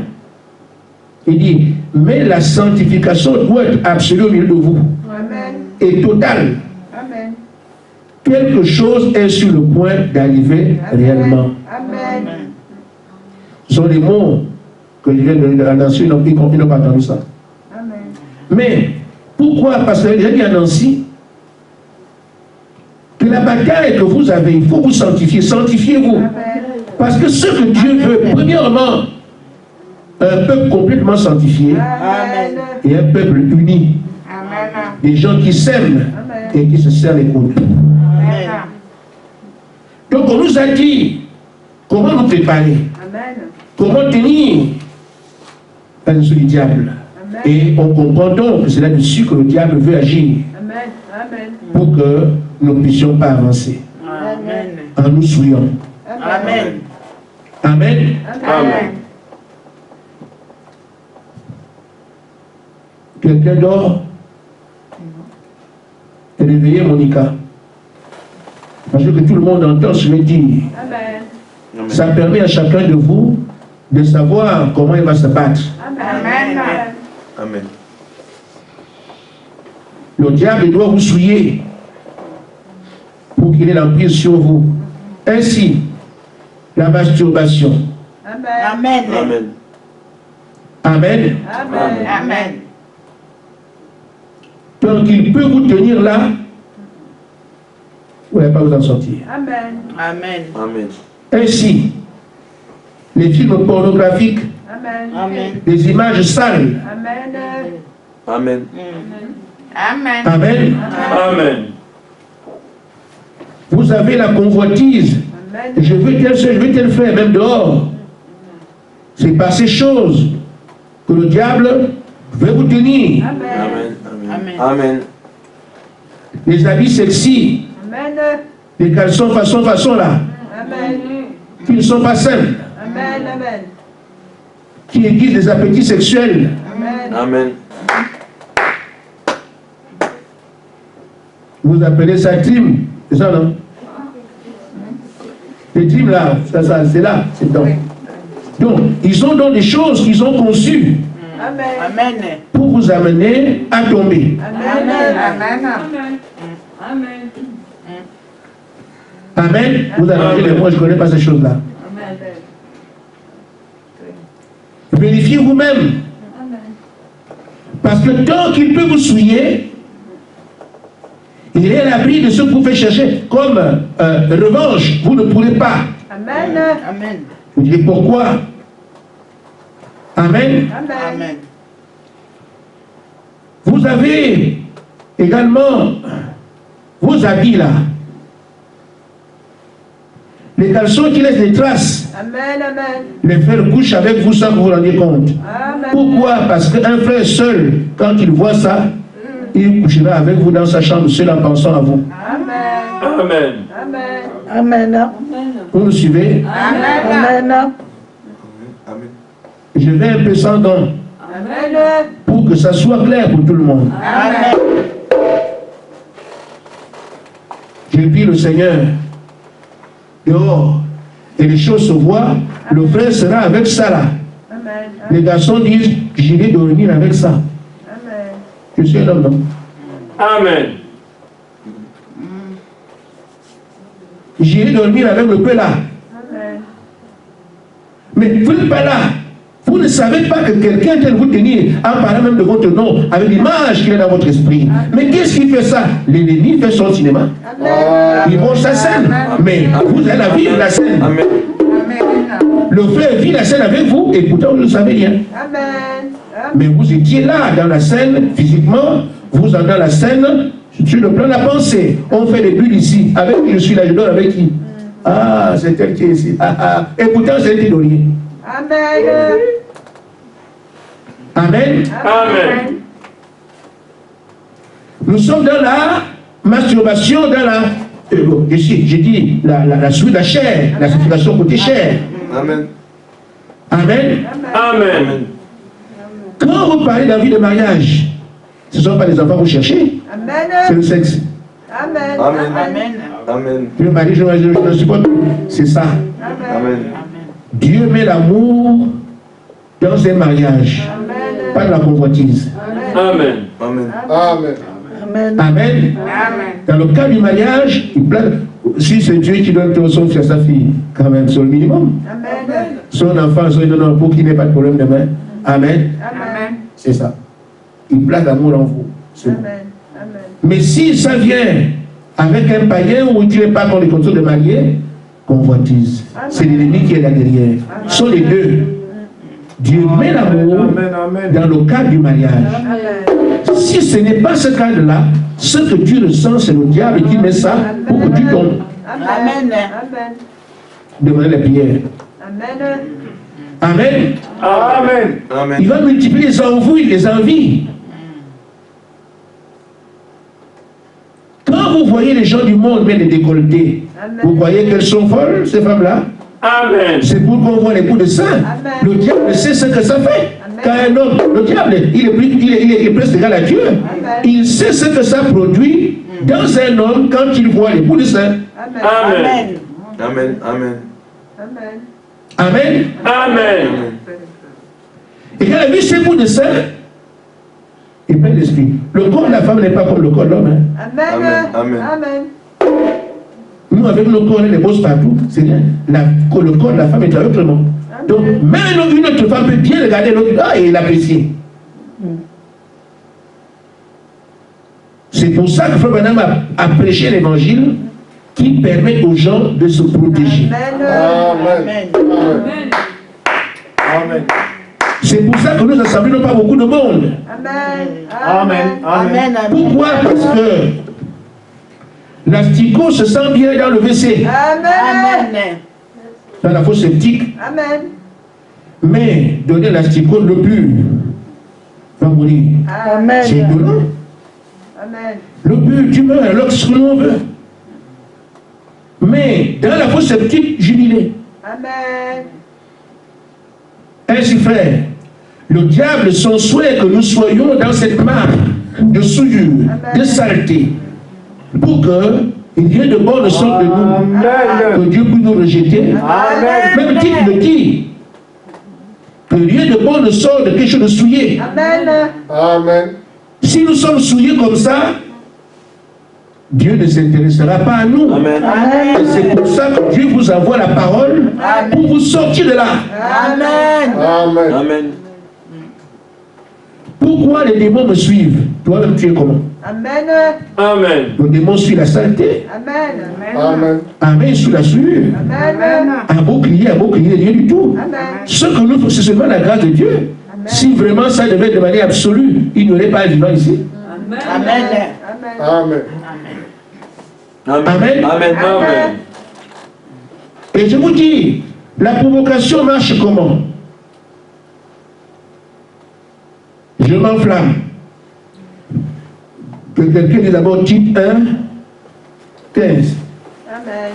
S1: il dit, mais la sanctification doit être absolue au milieu de vous
S3: Amen.
S1: et totale.
S3: Amen.
S1: Quelque chose est sur le point d'arriver réellement.
S3: Amen.
S1: Ce sont les mots que je viens de annoncer, ils n'ont pas entendu ça.
S3: Amen.
S1: Mais pourquoi? Parce que j'ai dit à Nancy que la bataille que vous avez, il faut vous sanctifier. Sanctifiez-vous.
S3: Amen.
S1: Parce que ce que Dieu veut, premièrement, un peuple complètement sanctifié
S3: Amen.
S1: et un peuple uni.
S3: Amen.
S1: Des gens qui s'aiment et qui se serrent les coudes.
S3: Amen.
S1: Donc on nous a dit comment nous préparer,
S3: Amen.
S1: comment tenir face au diable.
S3: Amen.
S1: Et on comprend donc que c'est là-dessus que le diable veut agir
S3: Amen. Amen.
S1: pour que nous ne puissions pas avancer
S3: Amen.
S1: en nous souillant.
S3: Amen.
S1: Amen.
S3: Amen.
S1: Quelqu'un dort? Réveillez Monica. Parce que tout le monde entend ce que je dis.
S3: Amen.
S1: Ça permet à chacun de vous de savoir comment il va se battre.
S3: Amen.
S5: Amen.
S1: Le diable doit vous souiller pour qu'il ait l'emprise sur vous. Ainsi, la masturbation.
S3: Amen.
S5: Amen.
S1: Amen.
S3: Amen. Amen.
S1: Tant qu'il peut vous tenir là, vous n'allez pas vous en sortir.
S3: Amen.
S2: Amen.
S5: Amen.
S1: Ainsi, les films pornographiques,
S3: Amen.
S2: Amen.
S1: les images sales.
S3: Amen.
S5: Amen.
S3: Amen.
S1: Amen.
S4: Amen.
S1: Vous avez la convoitise.
S3: Amen.
S1: Je veux telle chose, je veux telle faire, même dehors. C'est par ces choses que le diable veut vous tenir.
S3: Amen.
S5: Amen.
S2: Amen.
S5: Amen.
S1: les habits sexy,
S3: Amen.
S1: les caleçons façon là,
S3: Amen.
S1: qui ne sont pas sains,
S3: Amen. Amen.
S1: qui aiguisent des appétits sexuels.
S3: Amen.
S5: Amen.
S1: Vous appelez ça trim, c'est ça non? Les trim là, ça c'est là, c'est donc. Donc, ils ont donc des choses qu'ils ont conçues
S3: Amen.
S2: Amen.
S1: pour vous amener à tomber.
S3: Amen. Amen.
S1: Amen. Vous allez dire, moi je ne connais pas ces choses-là. Vérifiez vous-même. Parce que tant qu'il peut vous souiller, il est à l'abri de ce que vous faites chercher. Comme revanche, vous ne pourrez pas.
S3: Amen.
S2: Amen.
S1: Vous direz pourquoi? Amen.
S3: Amen.
S1: Vous avez également vos habits là. Les caleçons qui laissent des traces.
S3: Amen. Amen.
S1: Les frères couchent avec vous sans que vous vous rendiez compte.
S3: Amen.
S1: Pourquoi? Parce qu'un frère seul, quand il voit ça, il couchera avec vous dans sa chambre seul en pensant à vous.
S3: Amen.
S4: Amen.
S3: Amen.
S2: Amen.
S1: Vous me suivez?
S3: Amen.
S2: Amen.
S5: Amen.
S1: Je vais un peu sans dents
S3: Amen.
S1: pour que ça soit clair pour tout le monde.
S3: Amen.
S1: Je prie le Seigneur dehors et les choses se voient. Le frère sera avec ça là.
S3: Amen.
S1: Les garçons disent, j'irai dormir avec ça.
S3: Amen.
S1: Je suis un homme, non?
S4: Amen.
S1: J'irai dormir avec le peu là.
S3: Amen.
S1: Mais vous n'êtes pas là. Vous ne savez pas que quelqu'un est en train de vous tenir en parlant même de votre nom, avec l'image qu'il est dans votre esprit. Mais qu'est-ce qui fait ça? L'ennemi fait son cinéma.
S3: Amen.
S1: Il monte sa scène. Mais vous allez la vivre la scène.
S5: Amen.
S1: Le frère vit la scène avec vous et pourtant vous ne savez rien.
S3: Amen.
S1: Mais vous étiez là dans la scène, physiquement, vous êtes dans la scène, sur le plan de la pensée. On fait des bulles ici. Avec qui je suis là, je dors avec qui? Ah, c'est elle qui est ici. Ah, ah. Et pourtant, c'est elle qui dort rien.
S3: Amen.
S1: Amen.
S4: Amen.
S1: Nous sommes dans la masturbation, dans la... ici, j'ai dit la souille de la chair, la satisfaction côté chair.
S5: Amen.
S1: Amen.
S4: Amen.
S1: Quand vous parlez de la vie de mariage, ce ne sont pas les enfants que vous cherchez, c'est
S3: Amen.
S1: le sexe.
S3: Amen.
S5: Amen. Amen.
S1: Le mari, je ne supporte plus. C'est ça.
S5: Amen.
S1: Dieu met l'amour dans un mariage,
S3: Amen.
S1: pas de la convoitise.
S4: Amen.
S5: Amen.
S2: Amen.
S1: Amen.
S3: Amen.
S1: Dans le cas du mariage, il plaît. Si c'est Dieu qui donne son fils à sa fille, quand même, c'est le minimum.
S3: Amen.
S1: Son enfant, son non, pour qu'il n'ait pas de problème demain. Amen.
S3: Amen.
S1: C'est ça. Il place l'amour en vous. C'est bon.
S3: Amen. Amen.
S1: Mais si ça vient avec un païen où tu n'es pas dans les conditions de marier, convoitise. C'est l'ennemi qui est là derrière. Ce sont les deux. Dieu met l'amour dans le cadre du mariage.
S3: Amen.
S1: Si ce n'est pas ce cadre-là, ce que tu ressens, c'est le diable qui met ça pour que tu tombes.
S3: Amen. Amen.
S1: Demandez la prière.
S3: Amen.
S1: Amen.
S4: Amen.
S5: Amen.
S1: Il va multiplier les envies, les envies. Quand vous voyez les gens du monde mettre des décolletés, vous voyez qu'elles sont folles, ces femmes-là.
S4: Amen.
S1: C'est pour qu'on voit les coups de sang.
S3: Amen.
S1: Le diable sait ce que ça fait. Quand un homme, le diable, il est presque égal à Dieu. Il sait ce que ça produit dans un homme quand il voit les coups de sang.
S3: Amen.
S4: Amen.
S5: Amen. Amen.
S3: Amen.
S1: Amen.
S4: Amen.
S1: Et quand la vie c'est coups de sang, il perd l'esprit. Le corps de la femme n'est pas comme le corps de l'homme. Hein.
S3: Amen.
S5: Amen.
S3: Amen.
S1: Nous, avec nos corps, on les bosse partout. C'est bien. Le corps de la femme est autrement. Donc, même une autre femme peut bien regarder l'autre et l'apprécier. C'est pour ça que Frère Branham a prêché l'évangile qui permet aux gens de se protéger.
S3: Amen.
S2: Amen.
S1: C'est pour ça que nos assemblées n'ont pas beaucoup de monde.
S3: Amen.
S2: Amen.
S1: Pourquoi? Parce que l'asticot se sent bien dans le WC,
S3: Amen.
S1: dans la fosse septique.
S3: Amen.
S1: Mais donner l'asticot le pur va mourir.
S3: Amen.
S1: C'est étonnant. Le but, tu meurs lorsque l'on veut. Mais dans la fosse sceptique, jubilé.
S3: Amen.
S1: Ainsi, frère, le diable, son souhait que nous soyons dans cette marque de souillure, de saleté, pour que rien de bon ne sorte de nous, que Dieu puisse nous rejeter. Même titre le dit, que rien de bon ne sort de quelque chose de souillé.
S3: Amen.
S1: Si nous sommes souillés comme ça, Dieu ne s'intéressera pas à nous.
S5: Amen.
S1: Et c'est pour ça que Dieu vous envoie la parole pour vous sortir de là.
S3: Amen.
S5: Amen.
S1: Pourquoi les démons me suivent? Toi-même, tu es comment?
S3: Amen.
S4: Amen.
S1: Le démon suit la saleté.
S3: Amen.
S1: Amen, il suit la souillure.
S3: Amen.
S1: Un beau crier, rien du tout.
S3: Amen.
S1: Ce que nous faisons, c'est seulement la grâce de Dieu. Si vraiment ça devait être de manière absolue, il n'y aurait pas de vivant ici.
S3: Amen.
S5: Amen.
S1: Amen.
S5: Amen. Amen.
S1: Et je vous dis, la provocation marche comment? Je m'enflamme. Que quelqu'un dise d'abord Tite 1, 15.
S3: Amen.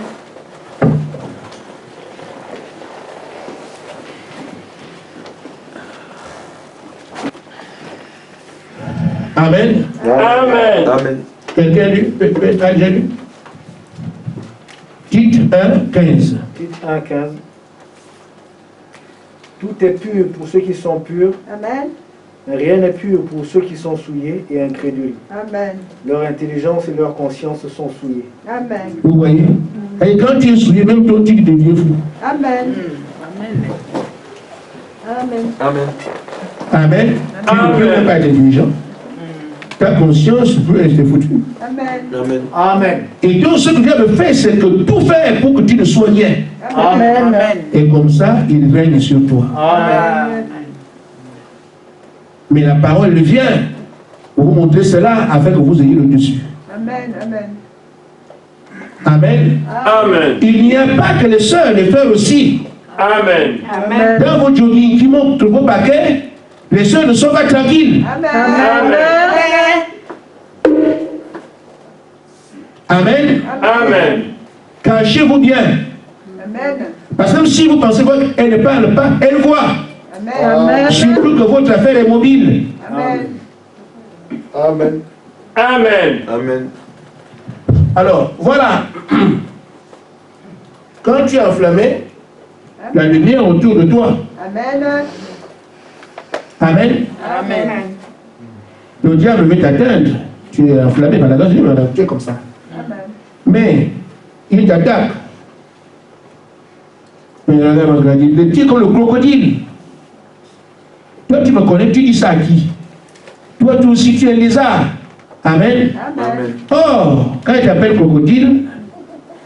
S1: Amen.
S4: Amen.
S5: Amen.
S1: Quelqu'un a déjà lu? Tite 1, 15.
S6: Tite 1, 15. Tout est pur pour ceux qui sont purs,
S3: Amen.
S6: mais rien n'est pur pour ceux qui sont souillés et incrédules.
S3: Amen.
S6: Leur intelligence et leur conscience sont souillées.
S3: Amen.
S1: Vous voyez? Et quand tu es souillé, même ton tigre devient fou.
S3: Amen. Amen.
S5: Amen.
S1: Amen. Tu ne peux même pas être intelligent. Ta conscience peut être foutue.
S3: Amen.
S5: Amen.
S6: Amen.
S1: Et donc ce que Dieu me fait, c'est que tout faire pour que tu ne sois rien.
S6: Amen.
S1: Et comme ça, il règne sur toi.
S6: Amen.
S1: Mais la parole vient pour vous montrer cela afin que vous ayez le dessus.
S3: Amen. Amen.
S1: Amen.
S4: Amen.
S1: Il n'y a pas que les sœurs, les frères aussi.
S4: Amen.
S3: Amen.
S1: Dans vos jogging qui montent vos paquets, les sœurs ne sont pas tranquilles.
S3: Amen.
S1: Amen.
S4: Amen.
S1: Cachez-vous bien.
S3: Amen.
S1: Parce que même si vous pensez qu'elle ne parle pas, elle voit.
S3: Amen.
S1: Surtout que votre affaire est mobile.
S3: Amen.
S5: Amen.
S4: Amen.
S5: Amen.
S1: Alors, voilà. Quand tu es enflammé, la lumière autour de toi.
S3: Amen.
S1: Amen.
S3: Amen.
S1: Le diable veut t'atteindre. Tu es enflammé par la grâce de Dieu, tu es comme ça.
S3: Amen.
S1: Mais il t'attaque. Le tir comme le crocodile. Toi, tu me connais, tu dis ça à qui? Toi, aussi, tu es un lézard. Amen.
S3: Amen.
S1: Or, quand il t'appelle crocodile,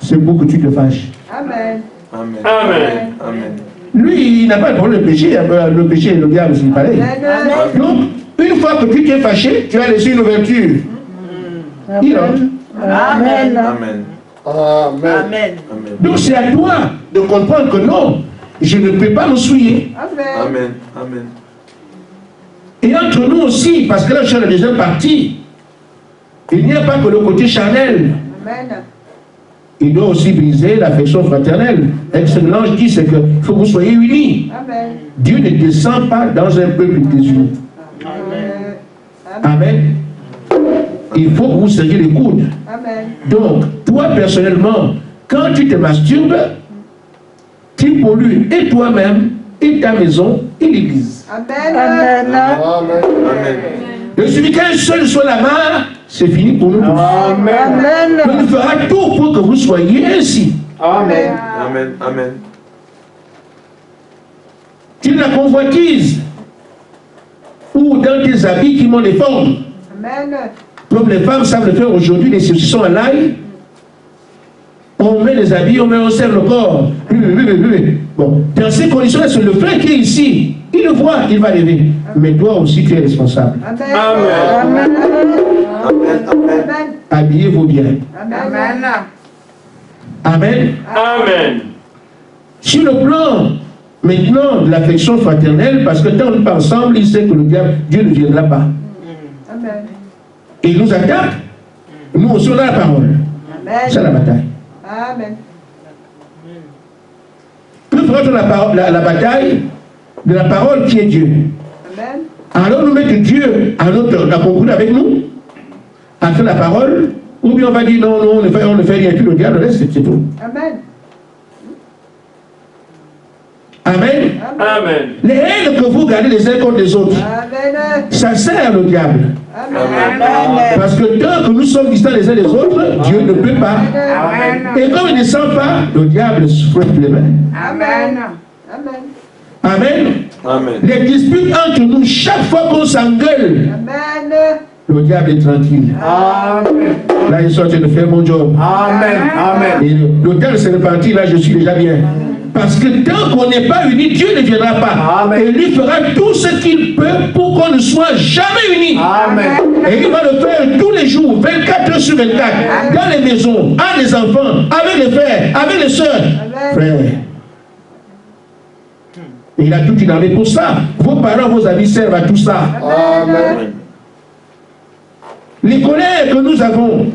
S1: c'est pour que tu te fâches.
S3: Amen.
S5: Amen.
S4: Amen.
S5: Amen.
S1: Lui, il n'a pas de problème de péché. Le péché, le diable, c'est pareil.
S3: Amen.
S1: Donc, une fois que tu t'es fâché, tu as laissé une ouverture. Il entre.
S3: Amen.
S5: Amen.
S3: Amen.
S5: Amen.
S1: Donc, c'est à toi de comprendre que non, je ne peux pas me souiller.
S3: Amen.
S5: Amen. Amen.
S1: Et entre nous aussi, parce que là, je suis à la deuxième partie, il n'y a pas que le côté charnel.
S3: Amen.
S1: Il doit aussi briser l'affection fraternelle. Et ce que l'ange dit, c'est qu'il faut que vous soyez unis.
S3: Amen.
S1: Dieu ne descend pas dans un peuple désuni.
S3: Amen.
S1: Amen. Il faut que vous serriez les coudes.
S3: Amen.
S1: Donc, toi personnellement, quand tu te masturbes, tu pollues et toi-même, et ta maison, et l'église.
S3: Amen. Amen.
S5: Amen.
S1: Il suffit qu'un seul soit la main, c'est fini pour nous tous.
S3: Amen.
S1: On fera tout pour que vous soyez ainsi.
S6: Amen.
S5: Amen. Amen.
S1: Tu la convoitises ou dans tes habits qui m'ont les formes.
S3: Amen.
S1: Comme les femmes savent le faire aujourd'hui, les circoncisions à l'ail. On met les habits, on serre le corps. Bon, dans ces conditions-là, c'est le frère qui est ici. Il le voit, il va lever. Mais toi aussi, tu es responsable.
S3: Amen.
S4: Amen.
S5: Amen. Amen.
S1: Habillez-vous bien.
S3: Amen.
S1: Amen.
S4: Amen.
S1: Sur le plan maintenant de l'affection fraternelle, parce que tant qu'on n'est pas ensemble, il sait que le diable, Dieu ne viendra pas.
S3: Amen.
S1: et ils nous attaquent, nous aussi on a la parole. C'est la bataille.
S3: Amen.
S1: Plus fera-t-on la bataille de la parole qui est Dieu.
S3: Amen.
S1: Alors nous mettons Dieu à concourir avec nous, à faire la parole, ou bien on va dire non, on ne fait rien, puis le diable laisse, c'est tout.
S3: Amen.
S1: Amen.
S4: Amen.
S1: Les haines que vous gardez les uns contre les autres,
S3: Amen.
S1: ça sert le diable.
S3: Amen.
S1: Parce que tant que nous sommes distants les uns des autres, Dieu ne peut pas.
S3: Amen.
S1: Et comme il ne sent pas, le diable souffle les mains.
S3: Amen. Amen.
S1: Amen.
S5: Amen.
S1: Les disputes entre nous, chaque fois qu'on s'engueule,
S3: Amen.
S1: le diable est tranquille.
S6: Amen.
S1: Là, ils sont en train de faire mon job.
S6: Amen. Amen.
S1: Et le diable s'est reparti, là, je suis déjà bien. Parce que tant qu'on n'est pas unis, Dieu ne viendra pas.
S6: Amen.
S1: Et lui fera tout ce qu'il peut pour qu'on ne soit jamais unis.
S6: Amen.
S1: Et il va le faire tous les jours, 24 heures sur 24, dans les maisons, avec les enfants, avec les frères, avec les sœurs. Frères. Et il a toute une armée pour ça. Vos parents, vos amis servent à tout ça.
S5: Amen.
S1: Les colères que nous avons,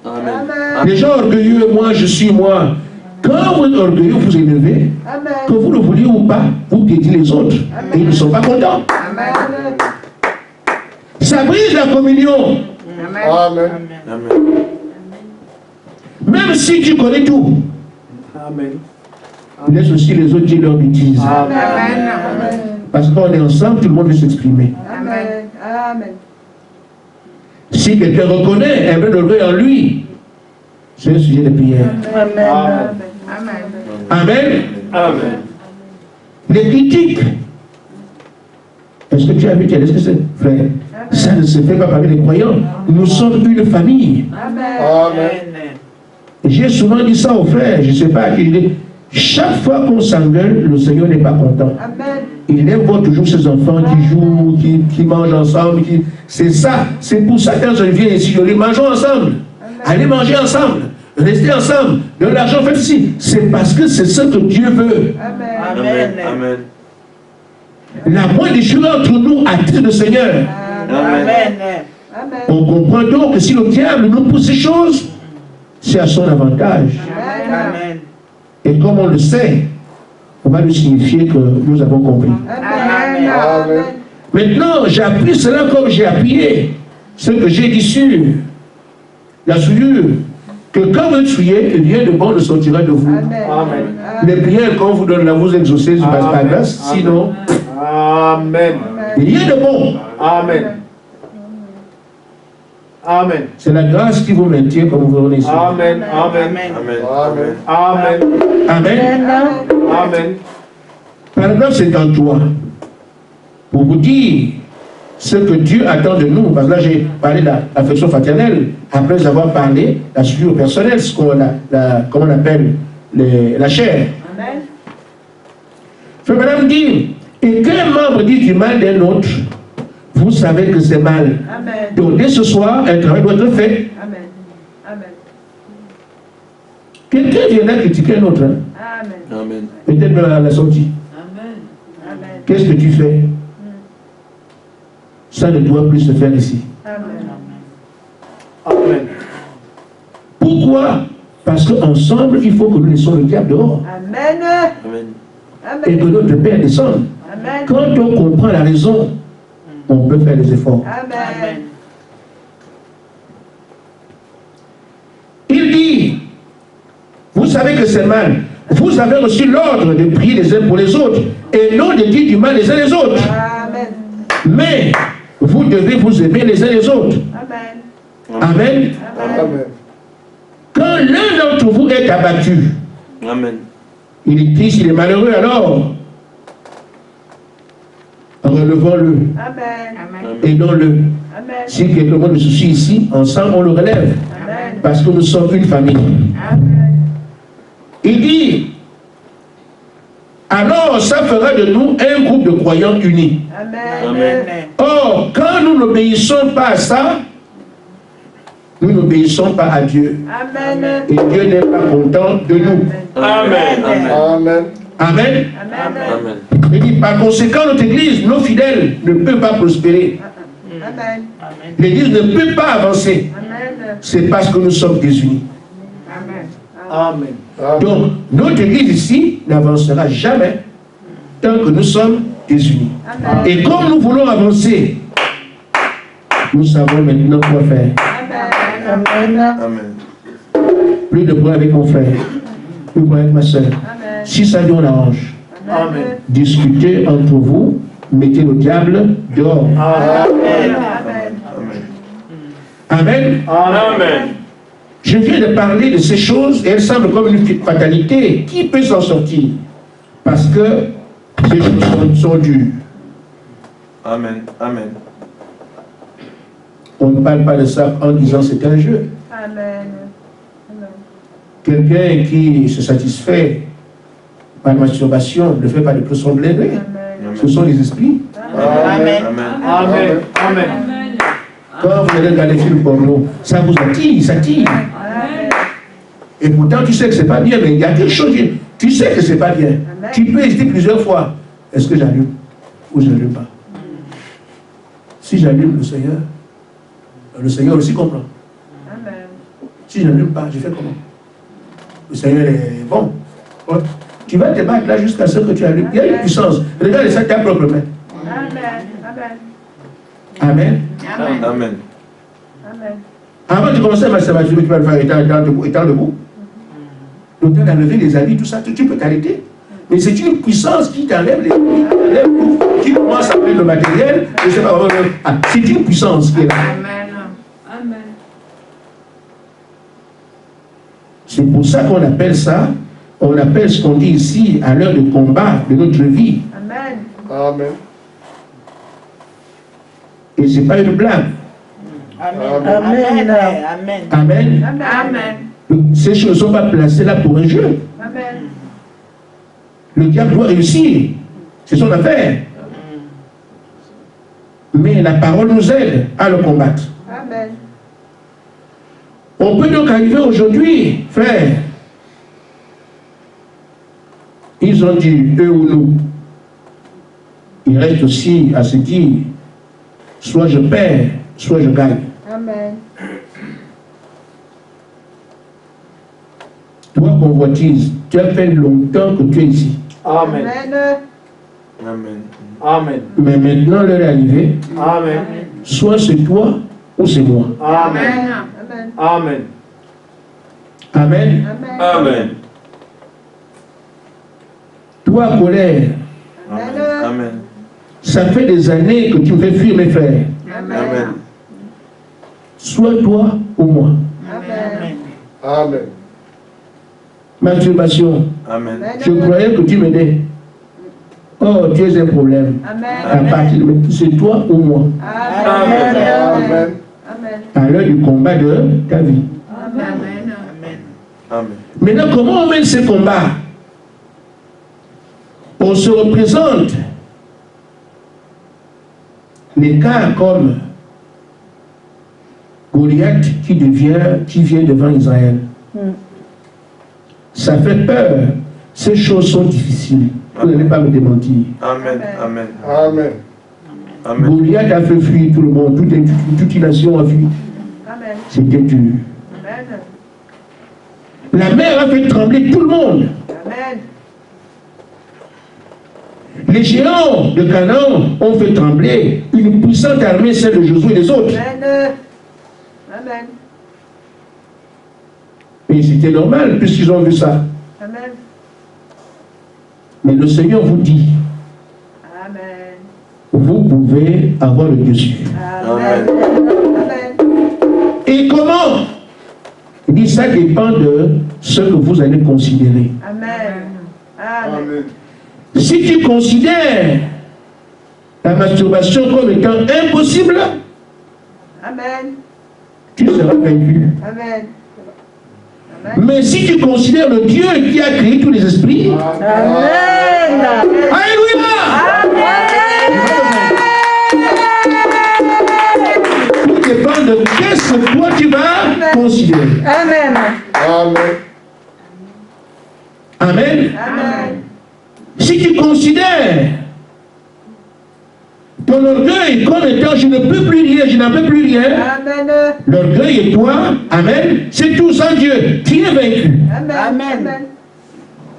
S5: Amen.
S1: les gens orgueilleux, moi je suis moi. Quand vous êtes orgueilleux, vous élevez, que vous le vouliez ou pas, vous piétinez les autres. Et ils ne sont pas contents.
S3: Amen.
S1: Ça brise la communion.
S3: Amen.
S5: Amen.
S1: Même si tu connais tout,
S6: Amen.
S1: laisse aussi les autres dire leurs bêtises.
S6: Amen.
S1: Parce qu'on est ensemble, tout le monde veut s'exprimer.
S3: Amen. Amen.
S1: Si quelqu'un reconnaît un peu d'orgueil en lui, c'est un sujet de prière.
S3: Amen.
S6: Amen.
S1: Amen.
S4: Amen.
S1: Les critiques. Est-ce que tu as vu, est-ce que c'est frère? Ça ne se fait pas parmi les croyants. Nous sommes une famille.
S3: Amen.
S1: J'ai souvent dit ça aux frères, je ne sais pas à qui je dis. Chaque fois qu'on s'engueule, le Seigneur n'est pas content.
S3: Amen.
S1: Il aime voir toujours ses enfants qui jouent, qui mangent ensemble. C'est ça. C'est pour ça que quand je viens ici, je dis mangeons ensemble. Allez manger ensemble. Restez ensemble. De l'argent, faites ici. C'est parce que c'est ce que Dieu veut.
S3: Amen.
S5: Amen.
S1: La moindre des choses entre nous attire le Seigneur.
S3: Amen. Amen.
S1: On comprend donc que si le diable nous pousse ces choses, c'est à son avantage.
S3: Amen.
S1: Et comme on le sait, on va lui signifier que nous avons compris.
S3: Amen. Amen.
S1: Maintenant, j'appuie cela comme j'ai appuyé ce que j'ai dit sur la souillure. Que quand vous êtes souillé, rien de bon ne sortira de vous.
S6: Amen.
S1: Les prières qu'on vous donne là, vous exaucez sur la grâce. Sinon,
S6: Amen.
S1: rien de bon.
S6: Amen. Amen.
S1: C'est la grâce qui vous maintient comme vous venez ici.
S6: Amen. Amen.
S5: Amen.
S6: Amen.
S1: Amen.
S6: Amen.
S1: Par exemple, c'est en toi. Pour vous dire ce que Dieu attend de nous. Parce que là, j'ai parlé de l'affection fraternelle. Après avoir parlé de la structure personnelle, ce qu'on comment on appelle la chair.
S3: Amen.
S1: Frère, madame dit, et qu'un membre dit du mal d'un autre, vous savez que c'est mal.
S3: Amen.
S1: Donc dès ce soir, un travail doit être fait.
S3: Amen. Amen.
S1: Quelqu'un viendra critiquer un autre, hein?
S3: Amen.
S5: Amen.
S1: Peut-être même à la sortie.
S3: Amen.
S1: Qu'est-ce que tu fais? Ça ne doit plus se faire ici.
S3: Amen.
S6: Amen.
S1: Pourquoi? Parce qu'ensemble, il faut que nous laissions le diable dehors.
S3: Amen.
S5: Amen.
S1: Et que notre Père descende.
S3: Amen.
S1: Quand on comprend la raison, on peut faire des efforts.
S3: Amen.
S1: Il dit, vous savez que c'est mal. Vous avez reçu l'ordre de prier les uns pour les autres et non de dire du mal les uns les autres.
S3: Amen.
S1: Mais vous devez vous aimer les uns les autres.
S3: Amen.
S1: Amen.
S3: Amen.
S1: Quand l'un d'entre vous est abattu,
S5: Amen.
S1: il est triste, il est malheureux, alors relevons-le,
S3: Amen.
S1: aidons-le.
S3: Amen.
S1: Si quelqu'un a de soucis ici, ensemble on le relève.
S3: Amen.
S1: Parce que nous sommes une famille.
S3: Amen.
S1: Il dit, alors ça fera de nous un groupe de croyants unis.
S3: Amen.
S1: Or, quand nous n'obéissons pas à ça, nous n'obéissons pas à Dieu.
S3: Amen.
S1: Et Dieu n'est pas content de nous.
S4: Amen.
S5: Amen.
S1: Amen.
S3: Amen.
S5: Amen.
S1: Il dit, par conséquent, notre église, nos fidèles, ne peuvent pas prospérer.
S3: Amen.
S1: L'Église ne peut pas avancer.
S3: Amen.
S1: C'est parce que nous sommes désunis.
S3: Amen.
S6: Amen.
S1: Donc, notre Église ici n'avancera jamais tant que nous sommes désunis.
S3: Amen.
S1: Et comme nous voulons avancer, nous savons maintenant quoi faire.
S3: Amen.
S2: Amen.
S5: Amen.
S1: Plus de problème avec mon frère, plus de problème avec ma soeur.
S3: Amen.
S1: Si ça dit, on arrange.
S6: Amen.
S1: Discutez entre vous, mettez le diable dehors.
S6: Amen.
S3: Amen.
S1: Amen.
S4: Amen.
S1: Je viens de parler de ces choses et elles semblent comme une fatalité. Qui peut s'en sortir? Parce que ces choses sont dures.
S5: Amen. Amen.
S1: On ne parle pas de ça en disant c'est un jeu.
S3: Amen. Amen.
S1: Quelqu'un qui se satisfait par la masturbation ne fait pas de plus son blé.
S3: Amen.
S1: Ce sont les esprits.
S5: Amen.
S6: Amen. Amen.
S1: Quand vous allez regarder des films porno, ça vous attire, ça tire.
S3: Amen.
S1: Et pourtant, tu sais que c'est pas bien, mais il y a quelque chose. Tu sais que c'est pas bien.
S3: Amen.
S1: Tu peux hésiter plusieurs fois. Est-ce que j'allume ou je n'allume pas? Si j'allume, le Seigneur aussi comprend.
S3: Amen.
S1: Si je n'allume pas, je fais comment? Le Seigneur est bon. Ouais. Tu vas te battre là jusqu'à ce que tu allumes. Il y a une puissance. Regarde ça de ta propre main.
S3: Amen. Amen.
S1: Amen.
S3: Amen.
S5: Amen.
S3: Amen.
S1: Avant de commencer à masturber, tu vas le faire étant debout. Le temps d'enlever les habits, tout ça, tu peux t'arrêter. Mais c'est une puissance qui t'enlève les habits, qui commence à prendre le matériel. Je sais pas, c'est une puissance qui est là.
S3: Amen. Amen.
S1: C'est pour ça qu'on appelle ça, on appelle ce qu'on dit ici à l'heure de combat de notre vie.
S3: Amen.
S5: Amen.
S1: Et ce n'est pas une blague.
S2: Amen.
S3: Amen.
S1: Amen.
S3: Amen.
S1: Ces choses ne sont pas placées là pour un jeu.
S3: Amen.
S1: Le diable doit réussir. C'est son affaire. Mais la parole nous aide à le combattre.
S3: Amen.
S1: On peut donc arriver aujourd'hui, frère. Ils ont dit, eux ou nous. Il reste aussi à se dire, soit je perds, soit je gagne.
S3: Amen.
S1: Toi, convoitise, tu as fait longtemps que tu es ici.
S6: Amen.
S5: Amen.
S6: Amen.
S1: Mais maintenant, l'heure est arrivée.
S6: Amen.
S1: Soit c'est toi ou c'est moi.
S6: Amen.
S3: Amen.
S6: Amen.
S1: Amen.
S3: Amen.
S4: Amen.
S1: Toi, colère,
S5: Amen.
S1: ça fait des années que tu me fais fuir mes frères.
S5: Amen.
S1: Soit toi ou moi.
S3: Amen.
S5: Amen.
S1: Masturbation,
S5: Amen.
S1: je croyais que tu m'aidais. Oh, tu es un problème. À
S3: Amen.
S1: partir de maintenant, c'est toi ou moi.
S3: Amen.
S5: Amen.
S3: Amen.
S1: À l'heure du combat de ta vie.
S3: Amen.
S5: Amen.
S1: Maintenant, comment on mène ces combats? On se représente les cas comme Goliath qui vient devant Israël. Ça fait peur. Ces choses sont difficiles. Vous n'allez pas me démentir.
S5: Amen. Amen. Amen. Amen.
S1: Goliath a fait fuir tout le monde. Toute une nation a fui.
S3: Amen.
S1: C'était dur.
S3: Amen.
S1: La mer a fait trembler tout le monde.
S3: Amen.
S1: Les géants de Canaan ont fait trembler une puissante armée, celle de Josué et des autres.
S3: Amen. Amen.
S1: Et c'était normal puisqu'ils ont vu ça.
S3: Amen.
S1: Mais le Seigneur vous dit,
S3: Amen.
S1: vous pouvez avoir le dessus.
S3: Amen. Amen.
S1: Et comment? Il dit, ça dépend de ce que vous allez considérer.
S3: Amen. Amen.
S5: Amen.
S1: Si tu considères la masturbation comme étant impossible,
S3: Amen.
S1: tu seras vaincu.
S3: Amen. Amen.
S1: Mais si tu considères le Dieu qui a créé tous les esprits,
S2: Amen.
S1: Alléluia! Tout dépend de qu'est-ce que toi tu vas considérer.
S2: Amen.
S5: Amen.
S1: Amen.
S3: Amen.
S1: Si tu considères que Ton orgueil, comme étant je ne peux plus rien, je n'en peux plus rien.
S3: Amen.
S1: L'orgueil et toi, amen, c'est tout sans Dieu. Tu es vaincu.
S3: Amen. Amen.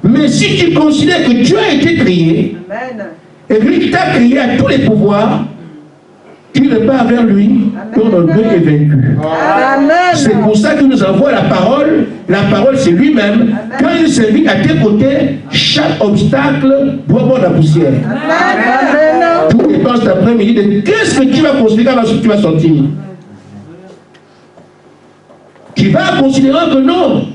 S1: Mais si tu considères que Dieu a été créé,
S3: Amen.
S1: et qu'il t'a créé à tous les pouvoirs, tu repars vers lui, ton orgueil est vaincu.
S2: Amen.
S1: C'est pour ça qu'il nous envoie la parole. La parole, c'est lui-même. Quand il s'invite à tes côtés, chaque obstacle doit avoir la poussière.
S2: Amen.
S1: Tout dépend cet après-midi de qu'est-ce que tu vas considérer quand tu vas sortir. Tu vas considérer que non,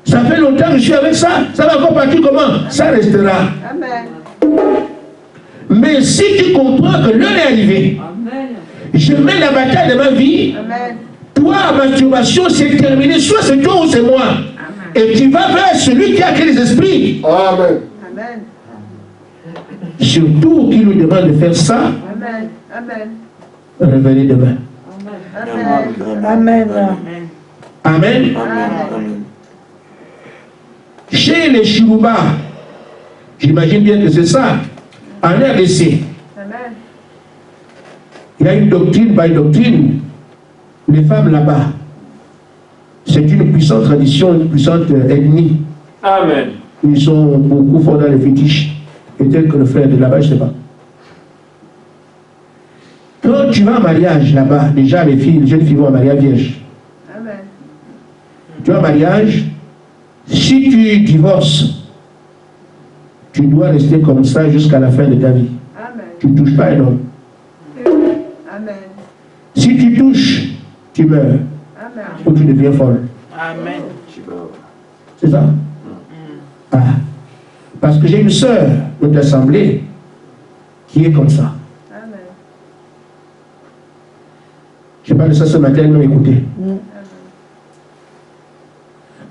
S1: ça fait longtemps que je suis avec ça, ça va encore partir comment? Ça restera.
S3: Amen.
S1: Mais si tu comprends que l'heure est arrivée, je mets la bataille de ma vie,
S3: Amen.
S1: toi, masturbation, c'est terminé, soit c'est toi ou c'est moi. Et tu vas vers celui qui a créé les esprits.
S5: Amen.
S3: Amen.
S1: Surtout qui nous demande de faire ça,
S3: Amen. Amen.
S1: revenez demain.
S3: Amen.
S2: Amen.
S1: Amen.
S3: Amen.
S1: Chez les Chirouba, j'imagine bien que c'est ça, en RDC,
S3: Amen.
S1: il y a une doctrine by doctrine. Les femmes là-bas, c'est une puissante tradition, une puissante ethnie.
S4: Amen.
S1: Ils sont beaucoup forts dans les fétiches. Peut-être que le frère de là-bas, je ne sais pas. Quand tu vas en mariage là-bas, déjà les filles, les jeunes filles vont en mariage vierge.
S3: Amen.
S1: Tu vas en mariage, si tu divorces, tu dois rester comme ça jusqu'à la fin de ta vie.
S3: Amen.
S1: Tu ne touches pas un homme.
S3: Amen.
S1: Si tu touches, tu meurs
S3: Amen.
S1: ou tu deviens folle.
S2: Amen.
S1: C'est ça? Ah. Parce que j'ai une sœur de notre assemblée qui est comme ça.
S3: Amen.
S1: Je parle de ça ce matin, elle m'a écouté.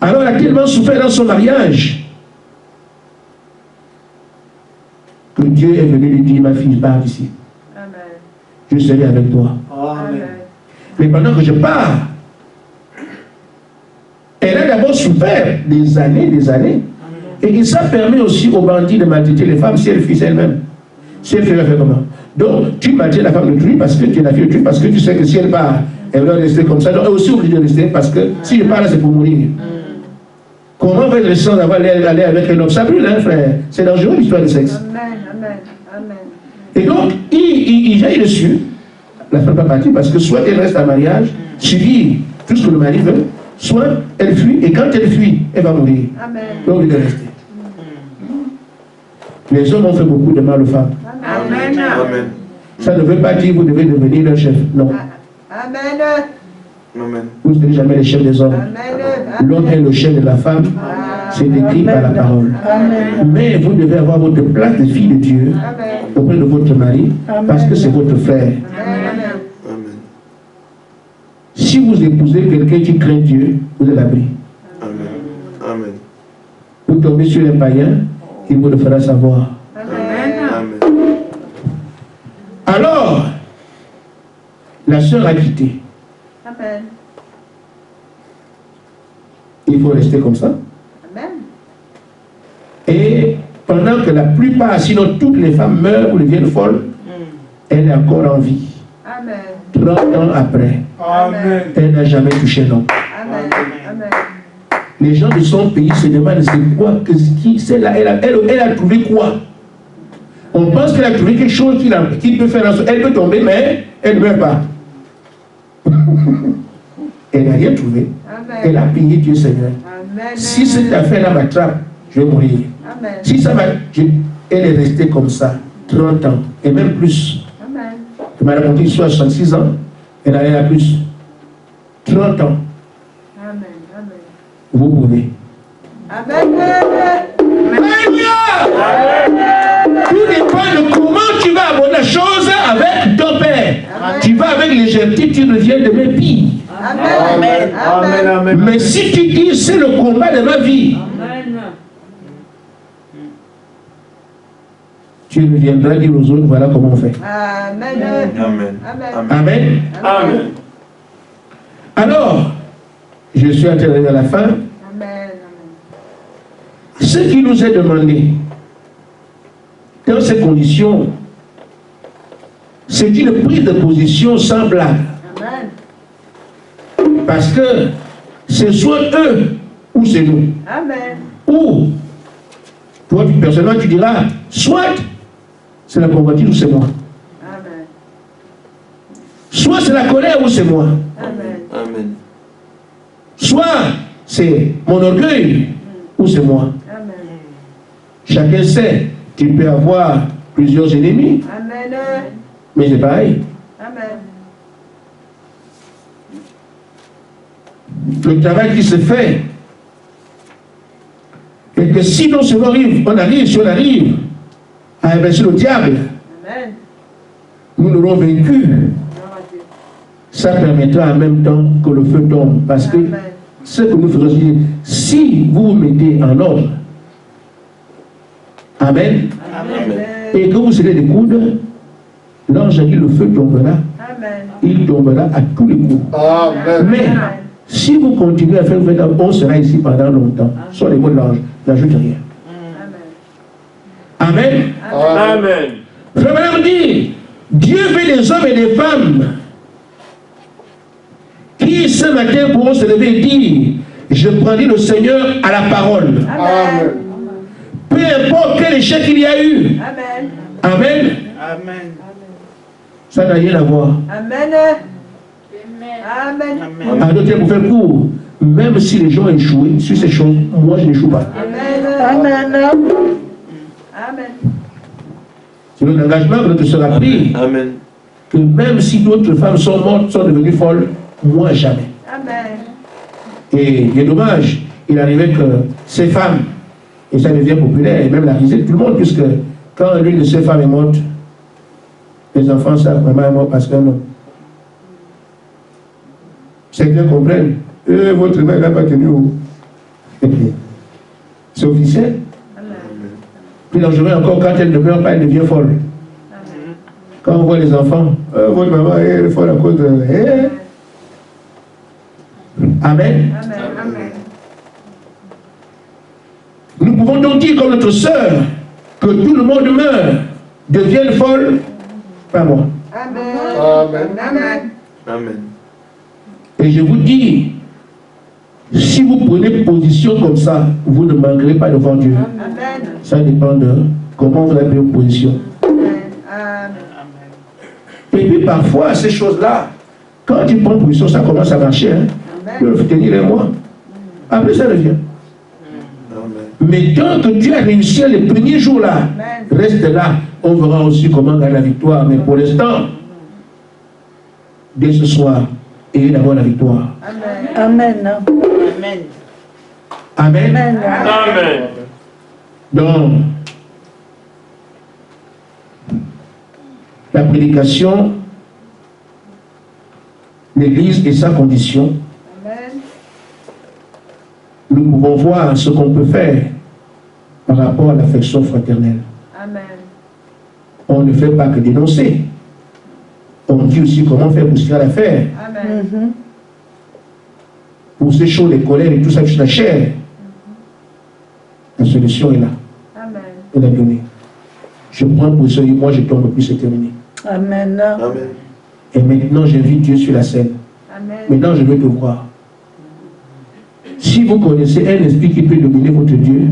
S1: Alors elle a tellement souffert dans son mariage que Dieu est venu lui dire, ma fille, pars d'ici.
S3: Amen.
S1: Je serai avec toi.
S3: Amen.
S1: Mais pendant que je pars, elle a d'abord souffert des années. Et ça permet aussi aux bandits de maltraiter les femmes si elles fuient elles-mêmes. Si elles fuient, faire comment? Donc, tu maltraites la femme de Dieu parce que tu es la fille de Dieu, parce que tu sais que si elle part, elle doit rester comme ça. Donc, elle est aussi obligée de rester parce que si je pars là, c'est pour mourir. Comment va le sang d'avoir aller avec un homme? Ça brûle, hein, frère. C'est dangereux l'histoire de sexe.
S3: Amen. Amen. Amen.
S1: Et donc, il jaillit dessus. La femme n'est pas partie parce que soit elle reste en mariage, subir tout ce que le mari veut, soit elle fuit, et quand elle fuit, elle va mourir.
S3: Amen.
S1: Donc, il doit rester. Les hommes ont fait beaucoup de mal aux femmes.
S3: Amen.
S5: Amen.
S1: Ça ne veut pas dire que vous devez devenir leur chef. Non.
S3: Amen.
S5: Amen.
S1: Vous ne serez jamais le chef des hommes.
S3: Amen.
S1: L'homme est le chef de la femme. C'est décrit par la parole. Mais vous devez avoir votre place de fille de Dieu
S3: Amen.
S1: auprès de votre mari parce que c'est votre frère.
S3: Amen.
S5: Amen.
S1: Si vous épousez quelqu'un qui craint Dieu, vous êtes abri.
S5: Amen. Amen.
S1: Vous tombez sur un païen, il vous le fera savoir.
S3: Amen.
S5: Amen.
S1: Alors, la sœur a quitté.
S3: Amen.
S1: Il faut rester comme ça.
S3: Amen.
S1: Et pendant que la plupart, sinon toutes les femmes meurent ou deviennent folles, elle est encore en vie.
S3: Amen.
S1: 30 ans après,
S5: Amen.
S1: elle n'a jamais touché l'homme.
S3: Amen. Amen.
S1: Les gens de son pays se demandent c'est quoi, c'est là, elle a trouvé quoi? On pense qu'elle a trouvé quelque chose qui peut faire. Elle peut tomber, mais elle ne meurt pas. Elle n'a rien trouvé. Elle a payé Dieu Seigneur.
S3: Amen.
S1: Si cette affaire-là m'attrape, je vais mourir.
S3: Amen.
S1: Si ça va, elle est restée comme ça, 30 ans, et même plus.
S3: Amen.
S1: Elle m'a raconté 66 ans, elle en a plus. 30 ans,
S3: Amen. Amen.
S1: vous pouvez.
S3: Amen.
S1: Alléluia! Tout dépend de comment tu vas aborder la chose avec ton père. Tu vas avec légèreté, tu reviens de mes pires.
S3: Amen.
S6: Amen. Amen.
S1: Mais si tu dis c'est le combat de ma vie, tu reviendras dire aux autres voilà comment on fait.
S3: Amen.
S5: Amen.
S3: Amen.
S1: Amen.
S4: Amen.
S1: Alors, je suis en train d'arriver à la fin.
S3: Amen.
S1: Ce qui nous est demandé dans ces conditions, c'est une prise de position sans blague.
S3: Amen.
S1: Parce que c'est soit eux ou c'est nous.
S3: Amen.
S1: Ou, toi, personnellement, tu diras, soit c'est la convoitise ou c'est moi.
S3: Amen.
S1: Soit c'est la colère ou c'est moi.
S3: Amen.
S5: Amen.
S1: Soit c'est mon orgueil ou c'est moi.
S3: Amen.
S1: Chacun sait qu'il peut avoir plusieurs ennemis,
S3: Amen.
S1: mais c'est pareil.
S3: Amen.
S1: Le travail qui se fait, et que si non seulement si on arrive à inverser le diable,
S3: Amen.
S1: nous l'aurons vaincu.
S3: Gloire à Dieu.
S1: Ça permettra en même temps que le feu tombe. Parce que
S3: Amen.
S1: ce que nous faisons, c'est si vous vous mettez en ordre, Amen,
S3: Amen.
S1: et que vous serez des coudes, l'ange a dit le feu tombera,
S3: Amen.
S1: il tombera à tous les coups.
S6: Amen.
S1: Mais si vous continuez à faire le feu, on sera ici pendant longtemps. Ce sont les mots de l'ange, n'ajoute rien.
S3: Amen.
S1: Amen.
S4: Amen.
S1: Je vais vous dire, Dieu veut des hommes et des femmes qui ce matin pourront se lever et dire, je prendrai le Seigneur à la parole.
S3: Amen.
S1: Peu importe quel échec il y a eu.
S3: Amen.
S1: Amen.
S2: Amen.
S1: Ça n'a rien à voir.
S3: Amen. Amen.
S2: Amen.
S1: En d'autres termes, pour faire court, même si les gens échouent sur ces choses, moi je n'échoue pas.
S3: Amen. Amen.
S1: C'est un engagement que notre sœur a pris.
S5: Amen.
S1: Que même si d'autres femmes sont mortes, sont devenues folles, moi jamais.
S3: Amen.
S1: Et il est dommage, il arrivait que ces femmes, et ça devient populaire, et même la risée de tout le monde, puisque quand l'une de ces femmes est morte, les enfants savent, maman est morte parce que non. Certains comprennent. Votre mère n'a pas tenu au. C'est officiel. Plus dangereux encore, quand elle ne meurt pas, elle devient folle. Quand on voit les enfants, votre maman est folle à cause de. Amen.
S3: Amen.
S1: Nous pouvons donc dire comme notre sœur que tout le monde meurt, devienne folle, pas moi.
S3: Amen. Amen.
S5: Amen.
S1: Et je vous dis, si vous prenez position comme ça, vous ne manquerez pas devant Dieu.
S3: Amen.
S1: Ça dépend de comment vous avez pris vos positions.
S3: Amen.
S1: Et puis parfois, ces choses-là, quand tu prends position, ça commence à marcher. Hein. Tu peux tenir les mois. Après, ça revient.
S5: Amen.
S1: Mais tant que tu as réussi les premiers jours-là, reste là. On verra aussi comment gagner la victoire. Mais pour l'instant, dès ce soir, ayez d'abord la victoire.
S3: Amen.
S2: Amen.
S1: Amen.
S4: Amen.
S1: Donc, la prédication, l'Église et sa condition,
S3: Amen.
S1: nous pouvons voir ce qu'on peut faire par rapport à l'affection fraternelle.
S3: Amen.
S1: On ne fait pas que dénoncer. On dit aussi comment faire pour se faire l'affaire.
S3: Amen.
S1: Pour ces choses, les colères et tout ça, toute la chair. La solution est là.
S3: Amen.
S1: Elle a donné. Je prends position et moi je tombe, puis c'est terminé.
S3: Amen.
S5: Amen.
S1: Et maintenant, j'invite Dieu sur la scène.
S3: Amen.
S1: Maintenant, je veux te voir. Si vous connaissez un esprit qui peut dominer votre Dieu,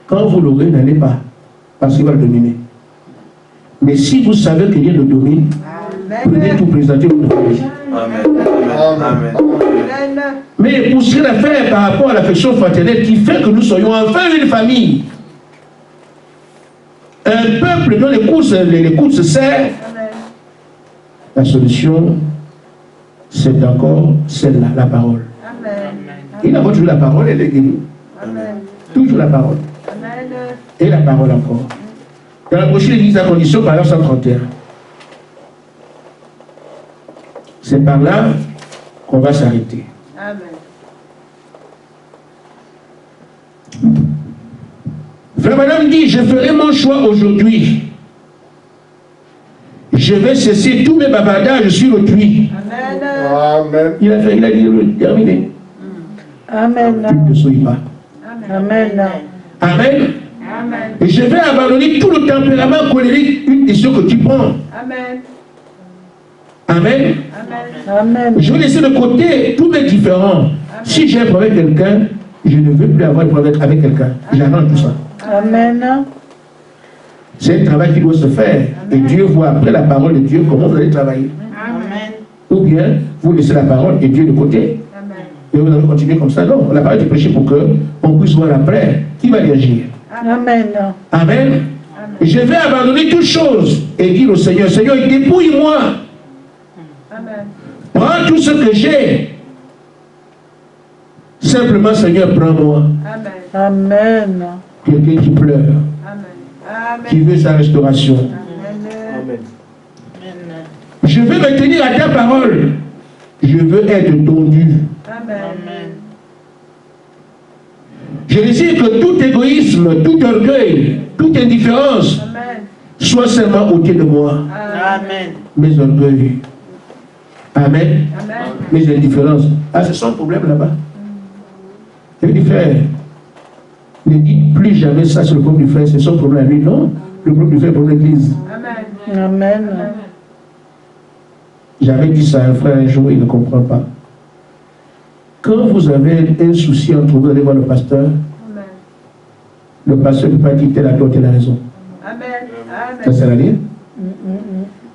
S1: quand vous l'aurez, n'allez pas, parce qu'il va le dominer. Mais si vous savez que Dieu le domine, prenez tout, présentez votre famille.
S5: Amen. Amen.
S3: Amen.
S1: Mais pour ce qui est l'affaire par rapport à l'affection fraternelle qui fait que nous soyons enfin une famille, un peuple dont les coudes se serrent,
S3: Amen.
S1: la solution, c'est encore celle-là, la parole.
S3: Amen.
S1: Il a toujours la parole, elle est guérie.
S3: Amen.
S1: Toujours la parole.
S3: Amen.
S1: Et la parole encore. Dans la brochure Église à condition, par exemple 131. C'est par là qu'on va s'arrêter.
S3: Amen.
S1: Frère Madame dit, je ferai mon choix aujourd'hui. Je vais cesser tous mes bavardages sur autrui.
S3: Amen.
S6: Amen.
S1: Il a dit, terminé.
S3: Amen.
S1: Ne soyez pas.
S3: Amen.
S1: Amen.
S3: Amen.
S1: Et je vais abandonner tout le tempérament colérique, une décision que tu prends.
S3: Amen.
S1: Amen.
S3: Amen.
S1: Je vais laisser de côté tous mes différends. Si j'ai un problème avec quelqu'un, je ne veux plus avoir un problème avec quelqu'un. J'arrange tout ça.
S3: Amen.
S1: C'est un travail qui doit se faire. Et Dieu voit après la parole de Dieu comment vous allez travailler.
S2: Amen.
S1: Ou bien vous laissez la parole et Dieu de côté. Et vous allez continuer comme ça. Non, la parole est prêchée pour qu'on puisse voir après qui va réagir.
S3: Amen.
S1: Amen. Je vais abandonner toutes choses et dire au Seigneur, Seigneur, dépouille-moi. Prends tout ce que j'ai. Simplement, Seigneur, prends-moi.
S3: Amen.
S1: Quelqu'un qui pleure, qui veut sa restauration.
S6: Amen.
S1: Je veux me tenir à ta parole. Je veux être tondu.
S2: Amen.
S1: Je désire que tout égoïsme, tout orgueil, toute indifférence soit seulement ôté de moi.
S2: Amen.
S1: Mes orgueils. Amen. Mes indifférences. Ah, c'est son problème là-bas. Je dis, frère, ne dites plus jamais ça sur le problème du frère, c'est son problème à lui. Non, le problème du frère, c'est le problème de l'église.
S3: Amen.
S1: J'avais dit ça à un frère un jour, il ne comprend pas. Quand vous avez un souci entre vous, allez voir le pasteur. Le pasteur ne peut pas dire telle a tort, telle a raison. Ça sert à rien.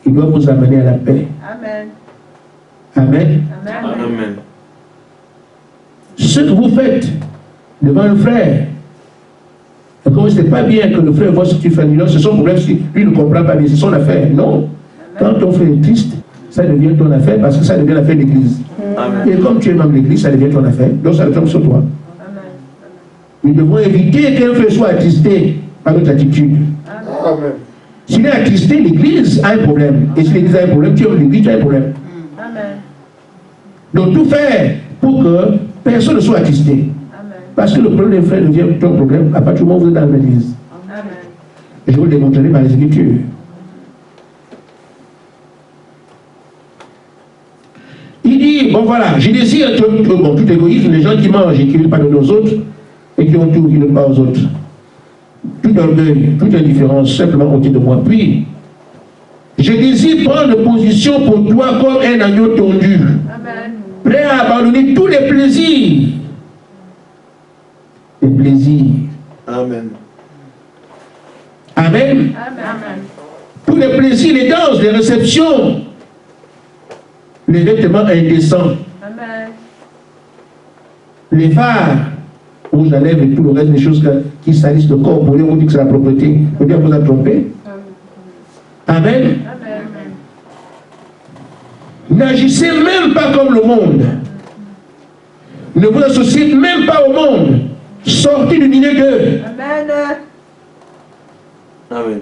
S1: Il doit vous amener à la paix. Amen.
S5: Amen.
S1: Ce que vous faites devant un frère, et comme ce n'est pas bien que le frère voit ce que tu fais, non, c'est son problème, si lui ne comprend pas bien, c'est son affaire. Non. Quand ton frère est triste, ça devient ton affaire parce que ça devient l'affaire de l'église.
S5: Amen.
S1: Et comme tu es membre de l'église, ça devient ton affaire, donc ça retombe sur toi. Nous devons éviter qu'un frère soit attristé par notre attitude.
S6: Amen.
S1: S'il est attristé, l'église a un problème. Et si l'église a un problème, tu es l'église, tu as un problème. Donc tout faire pour que personne ne soit attristé. Parce que le problème des frères devient ton problème à partir du moment où vous êtes dans l'église. Et je vous le démontrerai par les Écritures. Il dit, bon voilà, je désire tout égoïsme, les gens qui mangent et qui ne veulent pas donner aux autres, et qui ont tout, qui ne donnent pas aux autres. Tout orgueil, toute indifférence, simplement côté de moi. Puis, je désire prendre position pour toi comme un agneau tondu, prêt à abandonner tous les plaisirs. Les plaisirs.
S5: Amen.
S1: Amen. Tous les plaisirs, les danses, les réceptions, les vêtements indécents, les phares, rouge à lèvres et tout le reste des choses qui salissent le corps, pour dire, on dit que c'est la propreté. Vous dire, vous a trompé. Amen. N'agissez même pas comme le monde. Ne vous associez même pas au monde. Sortez du milieu d'eux.
S5: Amen.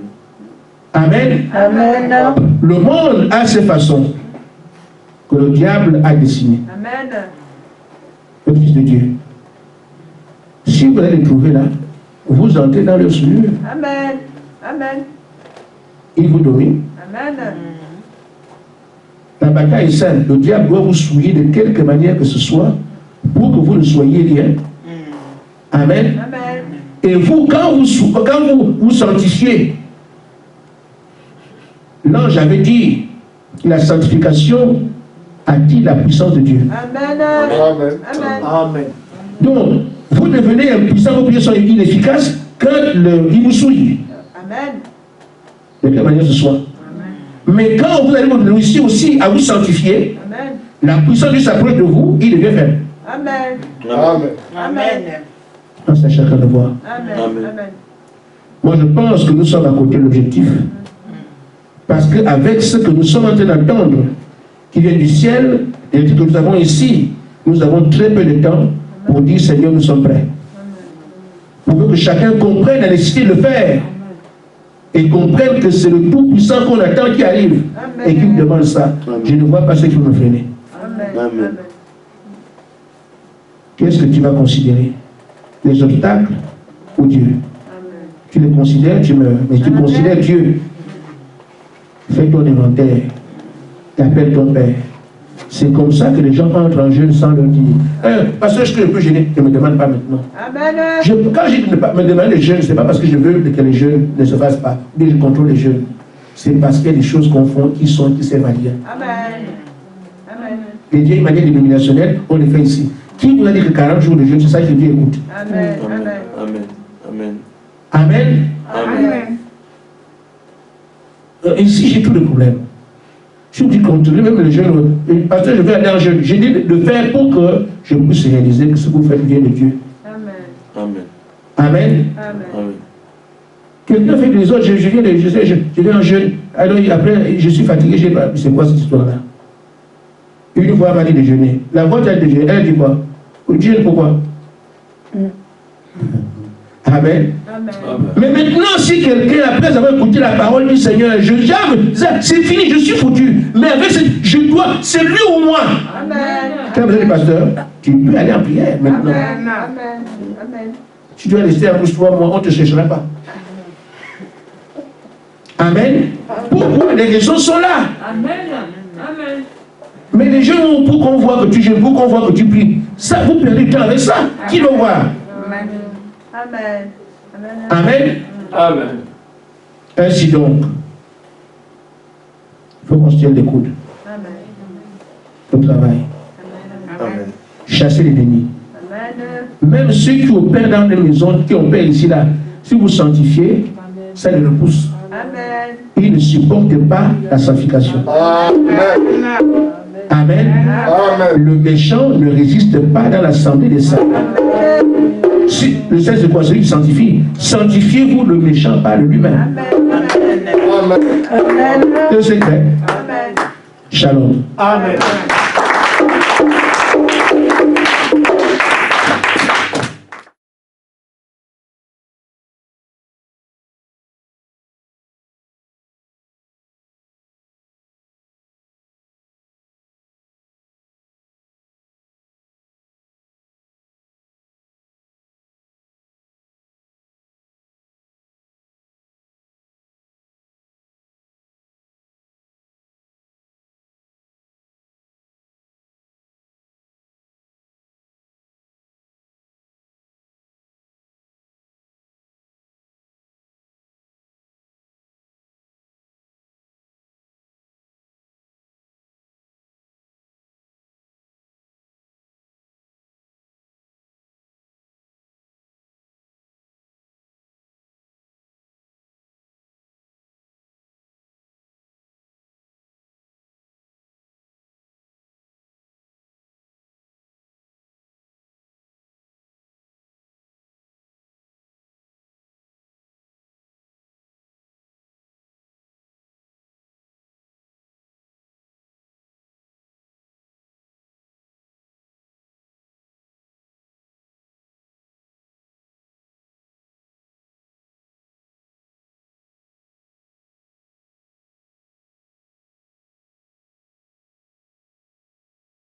S1: Amen.
S3: Amen.
S1: Le monde a ses façons que le diable a dessinées. Le Fils de Dieu. Si vous allez les trouver là, vous entrez dans leur souillure. Il vous domine. La bataille est simple. Le diable doit vous souiller de quelque manière que ce soit pour que vous ne soyez rien. Amen. Et vous, quand vous sanctifiez, l'ange avait dit, la sanctification attire la puissance de Dieu.
S6: Amen.
S1: Donc, vous devenez impuissant, vos prières sont inefficaces quand il vous souille. De quelle manière ce soit. Mais quand vous allez vous réussir aussi à vous sanctifier, la puissance de Dieu s'approche de vous, il devient faible.
S2: Amen.
S1: C'est à chacun de voir.
S2: Amen.
S1: Moi, je pense que nous sommes à côté de l'objectif. Parce qu'avec ce que nous sommes en train d'entendre, qui vient du ciel, et que nous avons ici, nous avons très peu de temps pour dire, Seigneur, nous sommes prêts. Pour que chacun comprenne la nécessité de le faire. Et comprenne que c'est le Tout-Puissant qu'on attend qui arrive. Et qui me demande ça. Je ne vois pas ce qui me freiner.
S5: Amen.
S1: Qu'est-ce que tu vas considérer? Les obstacles ou Dieu? Tu les considères, tu meurs. Mais tu considères Dieu. Fais ton inventaire. Appelle ton Père. C'est comme ça que les gens entrent en jeûne sans leur dire. Parce que je peux gêner, ne me demande pas maintenant. Quand je ne me demande les jeûnes, ce n'est pas parce que je veux que les jeûnes ne se fassent pas. Mais je contrôle les jeûnes. c'est parce qu'il y a des choses qu'on fait qui servent à rien.
S2: Amen. Amen.
S1: Les vieilles manières dénominationnelles, on les fait ici. Qui vous a dit que 40 jours de jeûne, c'est ça que Dieu écoute?
S2: Amen.
S5: Amen.
S2: Amen.
S5: Amen. Amen.
S1: Amen.
S2: Amen.
S1: Ici, j'ai tous les problèmes. Je vous dis contrôler même le jeûne. Parce que je vais aller en jeûne. J'ai dit de faire pour que je puisse réaliser que ce que vous faites vient de Dieu.
S2: Amen.
S5: Amen.
S1: Amen.
S2: Amen.
S5: Amen.
S1: Quelqu'un fait que les autres, je vais en jeûne. Alors après, je suis fatigué, je sais pas, c'est quoi cette histoire-là? Une fois, elle m'a dit de jeûner. La voix elle dit elle dit quoi? Dieu, pourquoi? Amen.
S2: Amen.
S1: Mais maintenant, si quelqu'un, après avoir écouté la parole du Seigneur, c'est fini, je suis foutu. Mais avec je dois, c'est lui ou moi.
S2: Amen.
S1: Quand vous êtes le pasteur, tu peux aller en prière maintenant.
S2: Amen. Amen. Amen.
S1: Tu dois rester à bouche toi, moi, on ne te cherchera pas. Amen. Pourquoi? Les raisons sont là.
S2: Amen. Amen.
S1: Mais les gens, pour qu'on voit que tu jeûnes, pour qu'on voit que tu pries, ça, vous perdez du temps avec ça. Qui va voir?
S2: Amen. Amen.
S1: Amen.
S4: Amen.
S1: Ainsi donc, il faut qu'on se tienne les coudes
S2: Amen.
S1: au travail.
S5: Amen.
S1: Chasser l'ennemi.
S2: Amen.
S1: Même ceux qui opèrent dans les maisons, qui opèrent ici, là, si vous sanctifiez, ça les repousse.
S2: Amen.
S1: Ils ne supportent pas la sanctification. Amen. Le méchant ne résiste pas dans l'assemblée des saints. Si, le Saint, c'est quoi? Celui qui sanctifie. Sanctifiez-vous le méchant par lui-même.
S2: Amen.
S1: Le secret.
S2: Amen.
S1: Shalom.
S6: Amen.